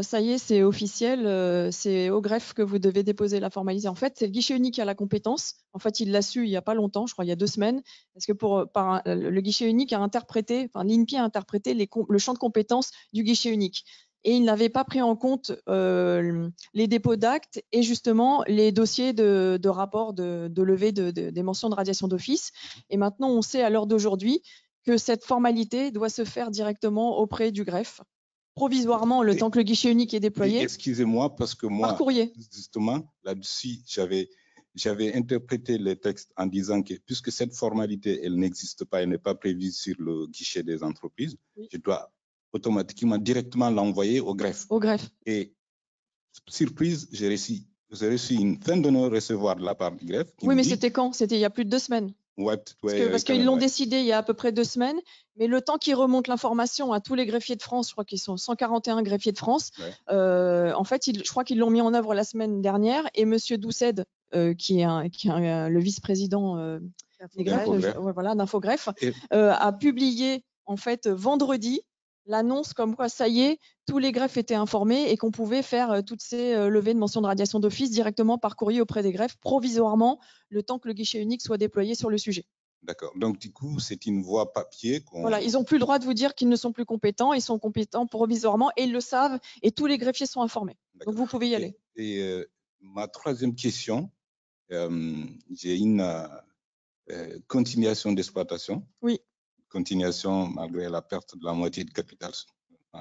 Ça y est, c'est officiel. C'est au greffe que vous devez déposer la formalité. En fait, c'est le guichet unique qui a la compétence. En fait, il l'a su il n'y a pas longtemps, je crois il y a 2 semaines, parce que le guichet unique a interprété, enfin l'INPI a interprété le champ de compétences du guichet unique. Et il n'avait pas pris en compte les dépôts d'actes et justement les dossiers de rapport de levée des mentions de radiation d'office. Et maintenant, on sait à l'heure d'aujourd'hui que cette formalité doit se faire directement auprès du greffe, provisoirement, le temps que le guichet unique est déployé. Excusez-moi, parce que moi, par courrier. Justement, là-dessus, j'avais interprété les textes en disant que puisque cette formalité, elle n'existe pas, elle n'est pas prévue sur le guichet des entreprises, oui, je dois automatiquement, directement l'envoyer au greffe. Au greffe. Et surprise, j'ai reçu une fin de non-recevoir de la part du greffe. Oui, mais c'était quand? C'était il y a plus de 2 semaines. Parce qu'ils l'ont décidé il y a à peu près 2 semaines, mais le temps qu'ils remontent l'information à tous les greffiers de France, je crois qu'ils sont 141 greffiers de France, en fait, je crois qu'ils l'ont mis en œuvre la semaine dernière, et Monsieur Doucet, qui est le vice-président d'Infogreffe, a publié en fait vendredi l'annonce comme quoi, ça y est, tous les greffes étaient informés et qu'on pouvait faire toutes ces levées de mention de radiation d'office directement par courrier auprès des greffes, provisoirement, le temps que le guichet unique soit déployé sur le sujet. D'accord. Donc, du coup, c'est une voie papier. Voilà, ils n'ont plus le droit de vous dire qu'ils ne sont plus compétents. Ils sont compétents provisoirement et ils le savent et tous les greffiers sont informés. Donc, vous pouvez y aller. Et ma troisième question, j'ai une continuation d'exploitation. Oui. Continuation malgré la perte de la moitié de capital.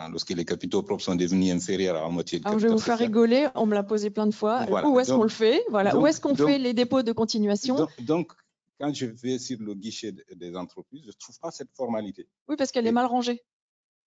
Lorsque les capitaux propres sont devenus inférieurs à la moitié de capital. Alors, je vais vous faire rigoler, on me l'a posé plein de fois. Voilà. Où est-ce qu'on le fait? Voilà. Où est-ce qu'on fait les dépôts de continuation? Donc, quand je vais sur le guichet des entreprises, je ne trouve pas cette formalité. Oui, parce qu'elle est mal rangée.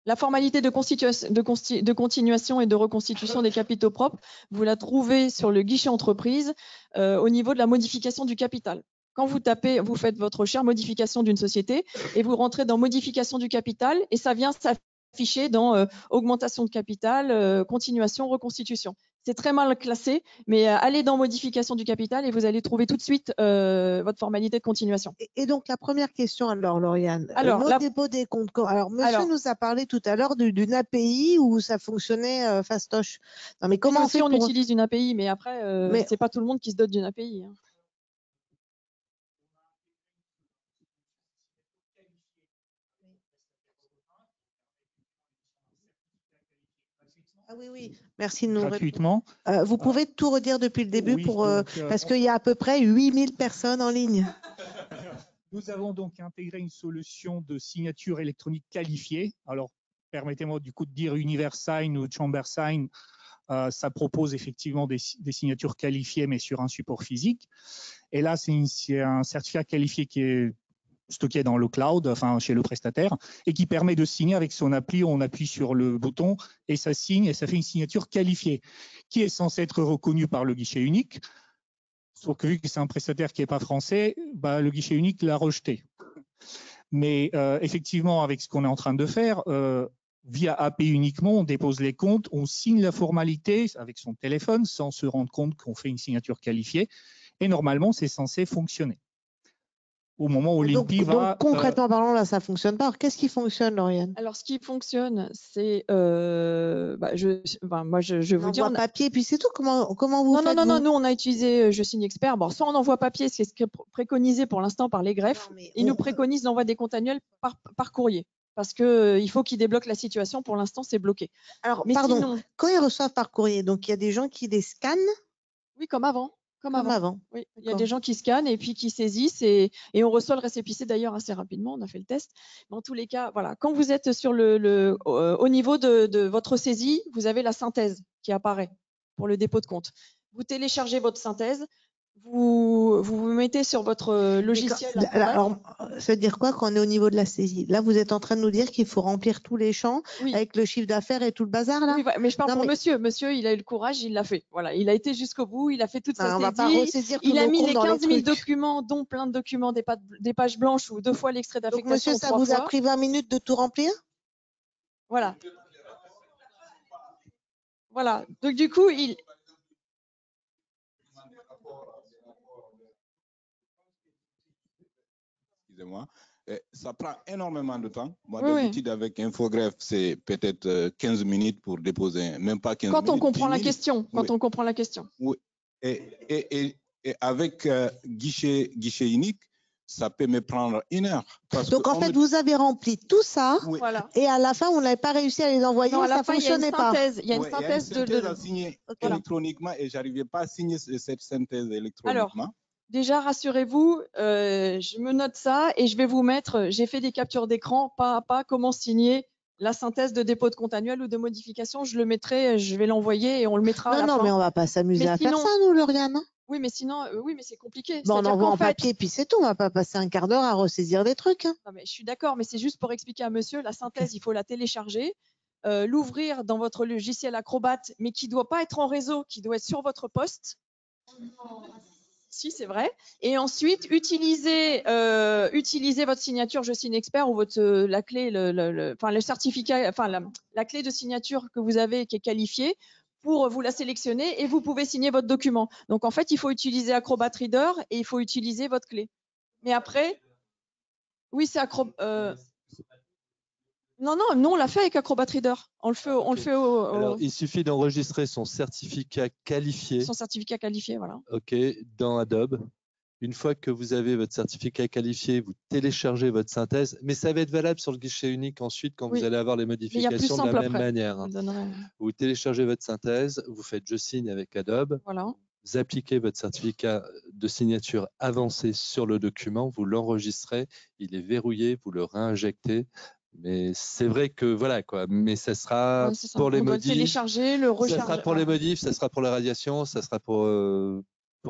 La formalité de continuation et de reconstitution des capitaux propres, vous la trouvez sur le guichet entreprise au niveau de la modification du capital. Quand vous tapez, vous faites votre recherche modification d'une société et vous rentrez dans modification du capital et ça vient s'afficher dans augmentation de capital, continuation, reconstitution. C'est très mal classé, mais allez dans modification du capital et vous allez trouver tout de suite votre formalité de continuation. Et donc, la première question, alors, Lauriane, le dépôt des comptes. Alors, monsieur nous a parlé tout à l'heure d'une API où ça fonctionnait fastoche. Non, mais comment on utilise une API, mais après, c'est pas tout le monde qui se dote d'une API. Hein. Ah oui, oui, merci de nous gratuitement. Vous pouvez tout redire depuis le début parce qu'il y a à peu près 8000 personnes en ligne. Nous avons donc intégré une solution de signature électronique qualifiée. Alors, permettez-moi du coup de dire UniverSign ou ChamberSign. Ça propose effectivement des signatures qualifiées, mais sur un support physique. Et là, c'est un certificat qualifié qui est stocké dans le cloud, enfin chez le prestataire, et qui permet de signer avec son appli. On appuie sur le bouton et ça signe et ça fait une signature qualifiée qui est censée être reconnue par le guichet unique. Sauf que vu que c'est un prestataire qui n'est pas français, le guichet unique l'a rejeté. Mais effectivement, avec ce qu'on est en train de faire, via API uniquement, on dépose les comptes, on signe la formalité avec son téléphone sans se rendre compte qu'on fait une signature qualifiée. Et normalement, c'est censé fonctionner. Au moment où l'INPI va… Donc, concrètement parlant, là, ça ne fonctionne pas. Alors, qu'est-ce qui fonctionne, Lauriane? Alors, ce qui fonctionne, c'est… moi, je vous dis… On envoie papier, puis c'est tout. Comment vous faites? Non, nous, on a utilisé Je signe expert. Bon, soit on envoie papier, c'est ce qui est préconisé pour l'instant par les greffes. Ils nous préconisent l'envoi des comptes annuels par courrier. Parce qu'il faut qu'ils débloquent la situation. Pour l'instant, c'est bloqué. Alors, pardon, quand ils reçoivent par courrier, donc il y a des gens qui les scannent? Oui, comme avant. Comme avant. Oui, il y a des gens qui scannent et puis qui saisissent et on reçoit le récépissé d'ailleurs assez rapidement. On a fait le test. Mais en tous les cas, voilà, quand vous êtes sur au niveau de votre saisie, vous avez la synthèse qui apparaît pour le dépôt de compte. Vous téléchargez votre synthèse, vous mettez sur votre logiciel. Alors, ça veut dire quoi quand on est au niveau de la saisie? Là, vous êtes en train de nous dire qu'il faut remplir tous les champs Oui. avec le chiffre d'affaires et tout le bazar, là? Oui, mais je parle Non, pour mais- monsieur. Monsieur, il a eu le courage, il l'a fait. Voilà, il a été jusqu'au bout, il a fait toute sa On va pas saisie. ressaisir tous Il a nos mis comptes les dans 15 000 trucs. documents, dont plein de documents, des pages blanches ou 2 fois l'extrait Donc, d'affectation. monsieur, ça 3 vous a fois. pris 20 minutes de tout remplir? Voilà. Voilà. Donc, du coup, il. Excusez-moi. Ça prend énormément de temps. Moi, Oui, d'habitude, avec Infogreffe, c'est peut-être 15 minutes pour déposer, même pas 15 Quand minutes. on comprend 10 la minutes. question. Quand Oui. on comprend la question. Oui. Et avec guichet unique, ça peut me prendre 1 heure. Donc, en fait, vous avez rempli tout ça Oui. Voilà. et à la fin, on n'avait pas réussi à les envoyer, Non, à ça la fin, il y a une fonctionnait pas. synthèse. Il y a une Ouais, synthèse à signer Voilà. électroniquement et j'arrivais pas à signer cette synthèse électroniquement. Déjà, rassurez-vous, je me note ça et je vais vous mettre, j'ai fait des captures d'écran, pas à pas, comment signer la synthèse de dépôt de compte annuel ou de modification. Je le mettrai, je vais l'envoyer et on le mettra à la fin. Non, mais on va pas s'amuser Mais à faire sinon- ça, nous, Lauriane. Hein. Oui, mais sinon, oui, mais c'est compliqué. Bon, on C'est-à-dire envoie qu'en en fait- papier, puis c'est tout. On va pas passer un quart d'heure à ressaisir des trucs. Hein. Non, mais je suis d'accord, mais c'est juste pour expliquer à monsieur, la synthèse, il faut la télécharger, l'ouvrir dans votre logiciel Acrobat, mais qui doit pas être en réseau, qui doit être sur votre poste. Si, c'est vrai. Et ensuite, utilisez votre signature Je signe expert ou la clé, le certificat, enfin la clé de signature que vous avez qui est qualifiée pour vous la sélectionner et vous pouvez signer votre document. Donc en fait, il faut utiliser Acrobat Reader et il faut utiliser votre clé. Mais après, oui, c'est Acrobat. Non, on l'a fait avec Acrobat Reader. On le fait Alors, il suffit d'enregistrer son certificat qualifié. Son certificat qualifié, voilà. OK, dans Adobe. Une fois que vous avez votre certificat qualifié, vous téléchargez votre synthèse, mais ça va être valable sur le guichet unique ensuite quand Oui. vous allez avoir les Mais il y a plus modifications de la simple même après. manière. Je vous donnerai. Vous téléchargez votre synthèse, vous faites Je signe avec Adobe, Voilà. vous appliquez votre certificat de signature avancé sur le document, vous l'enregistrez, il est verrouillé, vous le réinjectez. Mais c'est vrai que voilà quoi. Mais ça sera Ouais, c'est ça. pour les On doit le modifs. télécharger, le Ça recharger. sera pour les modifs, ça sera pour la radiation, ça sera pour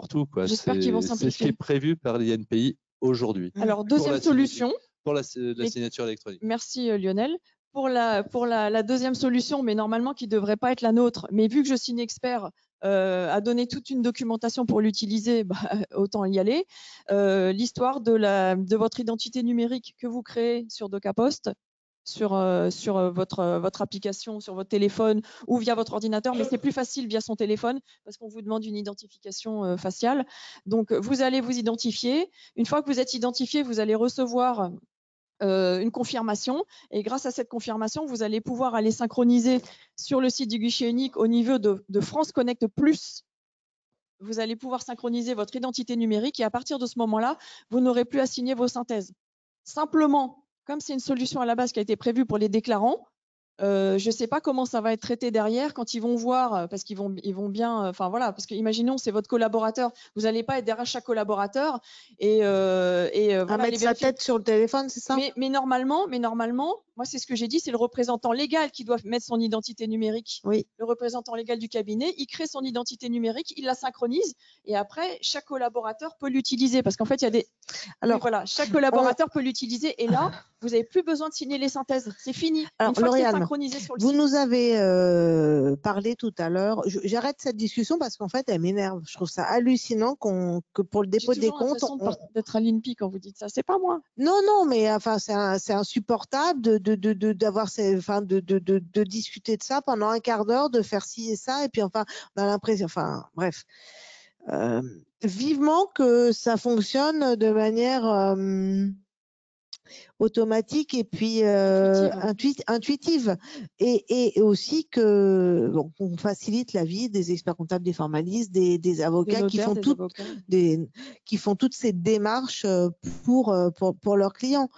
tout quoi. J'espère qu'ils vont C'est ce qui simplifier. est prévu par l'INPI aujourd'hui. Alors, deuxième solution. Pour la signature électronique. Merci Lionel. Pour la deuxième solution, mais normalement qui ne devrait pas être la nôtre, mais vu que Je signe expert a donné toute une documentation pour l'utiliser, autant y aller. L'histoire de votre identité numérique que vous créez sur DocaPost, sur votre application, sur votre téléphone ou via votre ordinateur, mais c'est plus facile via son téléphone parce qu'on vous demande une identification faciale. Donc, vous allez vous identifier. Une fois que vous êtes identifié, vous allez recevoir une confirmation et grâce à cette confirmation, vous allez pouvoir aller synchroniser sur le site du guichet unique au niveau de France Connect Plus. Vous allez pouvoir synchroniser votre identité numérique et à partir de ce moment-là, vous n'aurez plus à signer vos synthèses. Simplement, comme c'est une solution à la base qui a été prévue pour les déclarants, je ne sais pas comment ça va être traité derrière quand ils vont voir, parce qu'ils vont bien, enfin voilà, parce que imaginons c'est votre collaborateur, vous n'allez pas être derrière chaque collaborateur et voilà, mettre sa tête sur le téléphone, c'est ça? Mais normalement, moi c'est ce que j'ai dit, c'est le représentant légal qui doit mettre son identité numérique. Oui. Le représentant légal du cabinet, il crée son identité numérique, il la synchronise et après chaque collaborateur peut l'utiliser parce qu'en fait il y a des. Alors oui, voilà, chaque collaborateur peut l'utiliser et là vous n'avez plus besoin de signer les synthèses, c'est fini. Alors, une fois Lauriane, que c'est synchronisé sur le vous site. nous avez parlé tout à l'heure. J'arrête cette discussion parce qu'en fait, elle m'énerve. Je trouve ça hallucinant que pour le dépôt des comptes. D'être à l'INPI quand vous dites ça, c'est pas moi. Non, mais enfin, c'est insupportable de discuter de ça pendant un quart d'heure, de faire ci et ça, et puis enfin, on a l'impression, enfin, bref. Vivement que ça fonctionne de manière automatique et puis intuitive et aussi qu'on facilite la vie des experts comptables, des formalistes, des avocats qui font toutes ces démarches pour leurs clients.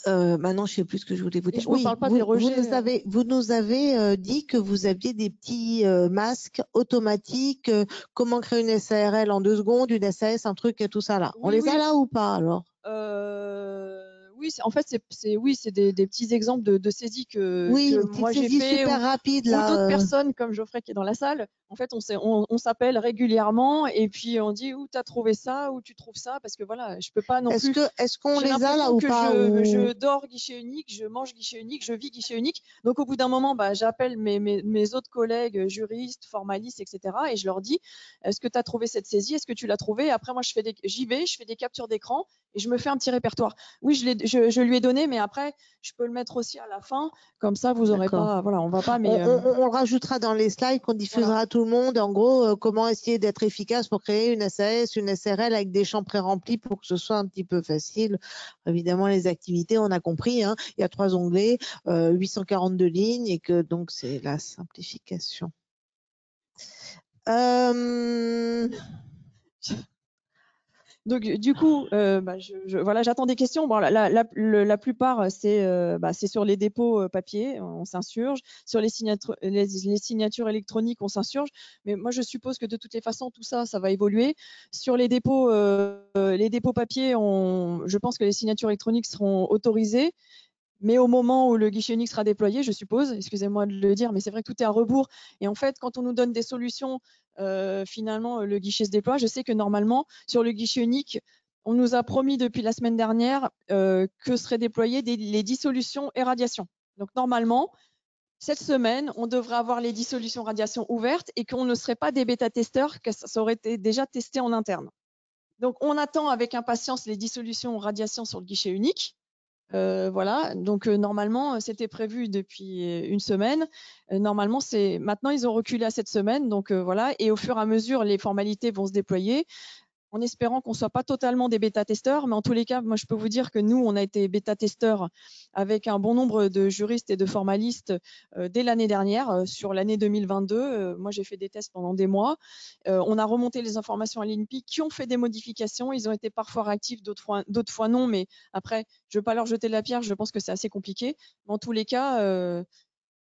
Maintenant, je ne sais plus ce que je voulais vous dire. Oui, parle pas des rejets. Vous nous avez dit que vous aviez des petits masques automatiques. Comment créer une SARL en 2 secondes, une SAS, un truc et tout ça là. On les a là ou pas alors? Oui, en fait, c'est des petits exemples de saisies que moi j'ai fait super rapide ou là. d'autres personnes comme Geoffrey qui est dans la salle En fait, on s'appelle régulièrement et puis on dit où tu as trouvé ça, où tu trouves ça, parce que voilà, je peux pas non plus. Est-ce qu'on J'ai les a là l'impression ou que pas je dors guichet unique, je mange guichet unique, je vis guichet unique. Donc au bout d'un moment, bah, j'appelle mes autres collègues juristes, formalistes, etc. et je leur dis, est-ce que tu as trouvé cette saisie? Est-ce que tu l'as trouvée? Après, moi, j'y vais, je fais des captures d'écran et je me fais un petit répertoire. Oui, je lui ai donné, mais après, je peux le mettre aussi à la fin. Comme ça, vous aurez D'accord. pas, voilà, on va pas, mais On le rajoutera dans les slides qu'on diffusera à tout le monde. En gros, comment essayer d'être efficace pour créer une SAS, une SRL avec des champs pré-remplis pour que ce soit un petit peu facile. Évidemment, les activités, on a compris, hein, il y a 3 onglets, 842 lignes et que donc c'est la simplification. Donc du coup, bah, voilà, j'attends des questions. Bon, la plupart, c'est sur les dépôts papier, on s'insurge. Sur les signatures électroniques, on s'insurge. Mais moi, je suppose que de toutes les façons, tout ça, ça va évoluer. Sur les dépôts papier, je pense que les signatures électroniques seront autorisées. Mais au moment où le guichet unique sera déployé, je suppose, excusez-moi de le dire, mais c'est vrai que tout est à rebours. Et en fait, quand on nous donne des solutions, finalement, le guichet se déploie. Je sais que normalement, sur le guichet unique, on nous a promis depuis la semaine dernière que seraient déployées les 10 solutions et radiation. Donc normalement, cette semaine, on devrait avoir les 10 solutions radiation ouvertes et qu'on ne serait pas des bêta-testeurs, que ça aurait été déjà testé en interne. Donc on attend avec impatience les 10 solutions radiation sur le guichet unique. Voilà, donc normalement, c'était prévu depuis une semaine. Normalement, maintenant, ils ont reculé à cette semaine. Donc voilà, et au fur et à mesure, les formalités vont se déployer en espérant qu'on ne soit pas totalement des bêta-testeurs. Mais en tous les cas, moi, je peux vous dire que nous, on a été bêta-testeurs avec un bon nombre de juristes et de formalistes dès l'année dernière, sur l'année 2022. Moi, j'ai fait des tests pendant des mois. On a remonté les informations à l'INPI qui ont fait des modifications. Ils ont été parfois réactifs, d'autres fois non. Mais après, je ne veux pas leur jeter la pierre. Je pense que c'est assez compliqué. Mais en tous les cas,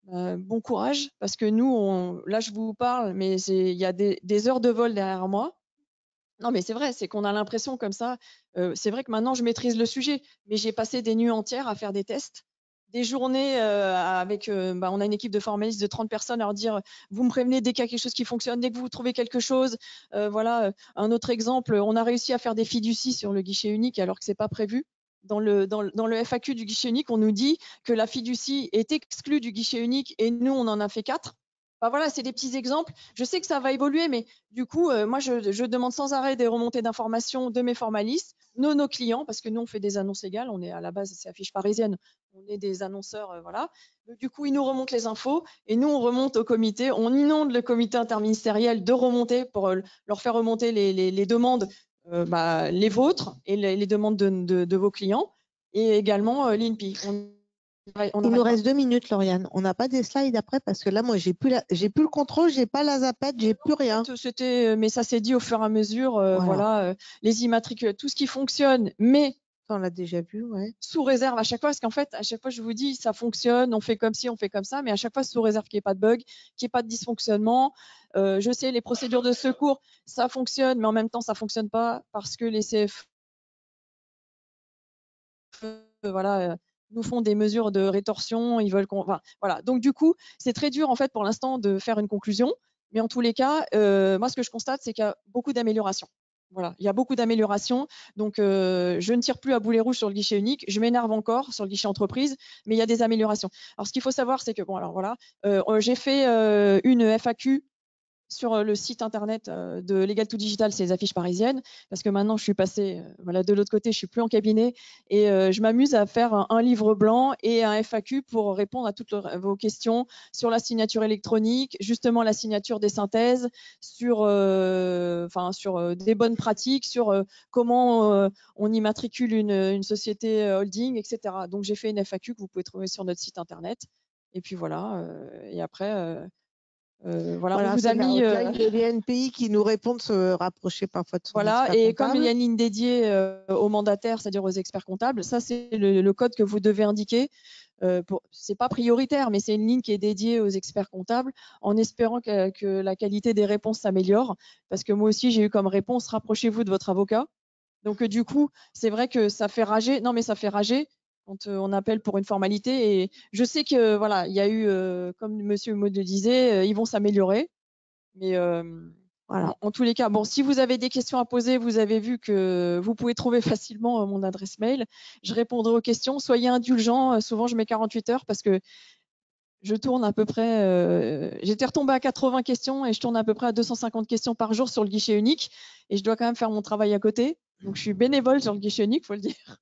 bon courage, parce que nous, là, je vous parle, mais il y a des heures de vol derrière moi. Non, mais c'est vrai, c'est qu'on a l'impression comme ça. C'est vrai que maintenant, je maîtrise le sujet, mais j'ai passé des nuits entières à faire des tests, des journées avec. On a une équipe de formalistes de 30 personnes à leur dire vous me prévenez dès qu'il y a quelque chose qui fonctionne, dès que vous trouvez quelque chose. Voilà, un autre exemple, on a réussi à faire des fiducies sur le guichet unique alors que c'est pas prévu. Dans le FAQ du guichet unique, on nous dit que la fiducie est exclue du guichet unique et nous, on en a fait 4. Bah voilà, c'est des petits exemples. Je sais que ça va évoluer, mais du coup, moi, je demande sans arrêt des remontées d'informations de mes formalistes, nos clients, parce que nous, on fait des annonces égales. On est à la base, c'est Affiche Parisienne. On est des annonceurs, voilà. Donc, du coup, ils nous remontent les infos et nous, on remonte au comité. On inonde le comité interministériel de remontées pour leur faire remonter les demandes, les vôtres et les demandes de vos clients et également l'INPI. Il nous reste 2 minutes, Lauriane. On n'a pas des slides après parce que là, moi, j'ai plus le contrôle, j'ai pas la zapette, j'ai plus rien. Mais ça s'est dit au fur et à mesure. Voilà, les immatricules, tout ce qui fonctionne, mais on l'a déjà vu, ouais. Sous réserve à chaque fois, parce qu'en fait, à chaque fois, je vous dis, ça fonctionne, on fait comme ci, on fait comme ça, mais à chaque fois, sous réserve qu'il n'y ait pas de bug, qu'il n'y ait pas de dysfonctionnement. Je sais, les procédures de secours, ça fonctionne, mais en même temps, ça fonctionne pas parce que les CF nous font des mesures de rétorsion, ils veulent qu'on. Enfin, voilà. Donc du coup, c'est très dur en fait pour l'instant de faire une conclusion. Mais en tous les cas, moi, ce que je constate, c'est qu'il y a beaucoup d'améliorations. Voilà, il y a beaucoup d'améliorations. Donc, je ne tire plus à boulet rouge sur le guichet unique. Je m'énerve encore sur le guichet entreprise, mais il y a des améliorations. Alors, ce qu'il faut savoir, c'est que bon, alors voilà, j'ai fait une FAQ sur le site internet de Legal to Digital, c'est les affiches parisiennes, parce que maintenant je suis passée de l'autre côté, je suis plus en cabinet et je m'amuse à faire un livre blanc et un FAQ pour répondre à toutes vos questions sur la signature électronique, justement la signature des synthèses, sur des bonnes pratiques, sur comment on immatricule une société holding, etc. Donc j'ai fait une FAQ que vous pouvez trouver sur notre site internet. Et puis voilà, et après. Voilà, on vous a mis. Les NPI qui nous répondent se rapprocher parfois de son expert et comptable. comme il y a une ligne dédiée aux mandataires, c'est-à-dire aux experts comptables, ça c'est le code que vous devez indiquer. C'est pas prioritaire, mais c'est une ligne qui est dédiée aux experts comptables, en espérant que la qualité des réponses s'améliore. Parce que moi aussi j'ai eu comme réponse rapprochez-vous de votre avocat. Donc du coup, c'est vrai que ça fait rager. Non, mais ça fait rager quand on appelle pour une formalité. Et je sais que voilà, il y a eu, comme Monsieur Maud le disait, ils vont s'améliorer. Mais Voilà. en tous les cas, bon, si vous avez des questions à poser, vous avez vu que vous pouvez trouver facilement mon adresse mail. Je répondrai aux questions. Soyez indulgents. Souvent, je mets 48 heures parce que je tourne à peu près. J'étais retombée à 80 questions et je tourne à peu près à 250 questions par jour sur le guichet unique. Et je dois quand même faire mon travail à côté. Donc, je suis bénévole sur le guichet unique, faut le dire.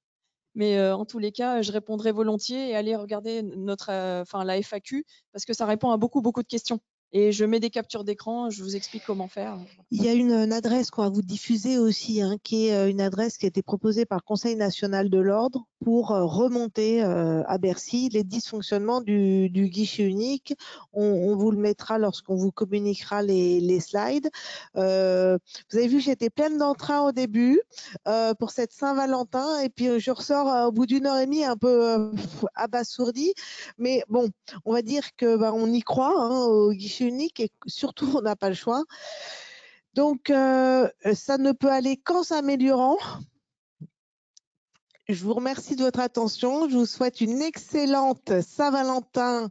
Mais en tous les cas, je répondrai volontiers et allez regarder la FAQ parce que ça répond à beaucoup de questions. Et je mets des captures d'écran, je vous explique comment faire. Il y a une adresse qu'on va vous diffuser aussi, hein, qui est une adresse qui a été proposée par le Conseil national de l'ordre pour remonter à Bercy les dysfonctionnements du guichet unique. On vous le mettra lorsqu'on vous communiquera les slides. Vous avez vu, j'étais pleine d'entrain au début pour cette Saint-Valentin et puis je ressors au bout d'une heure et demie un peu abasourdie. Mais bon, on va dire que on y croit, hein, au guichet unique et surtout on n'a pas le choix. Donc, ça ne peut aller qu'en s'améliorant. Je vous remercie de votre attention. Je vous souhaite une excellente Saint-Valentin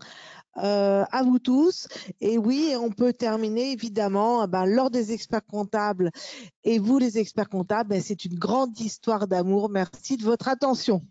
à vous tous. Et oui, on peut terminer évidemment lors des experts comptables. Et vous, les experts comptables, c'est une grande histoire d'amour. Merci de votre attention.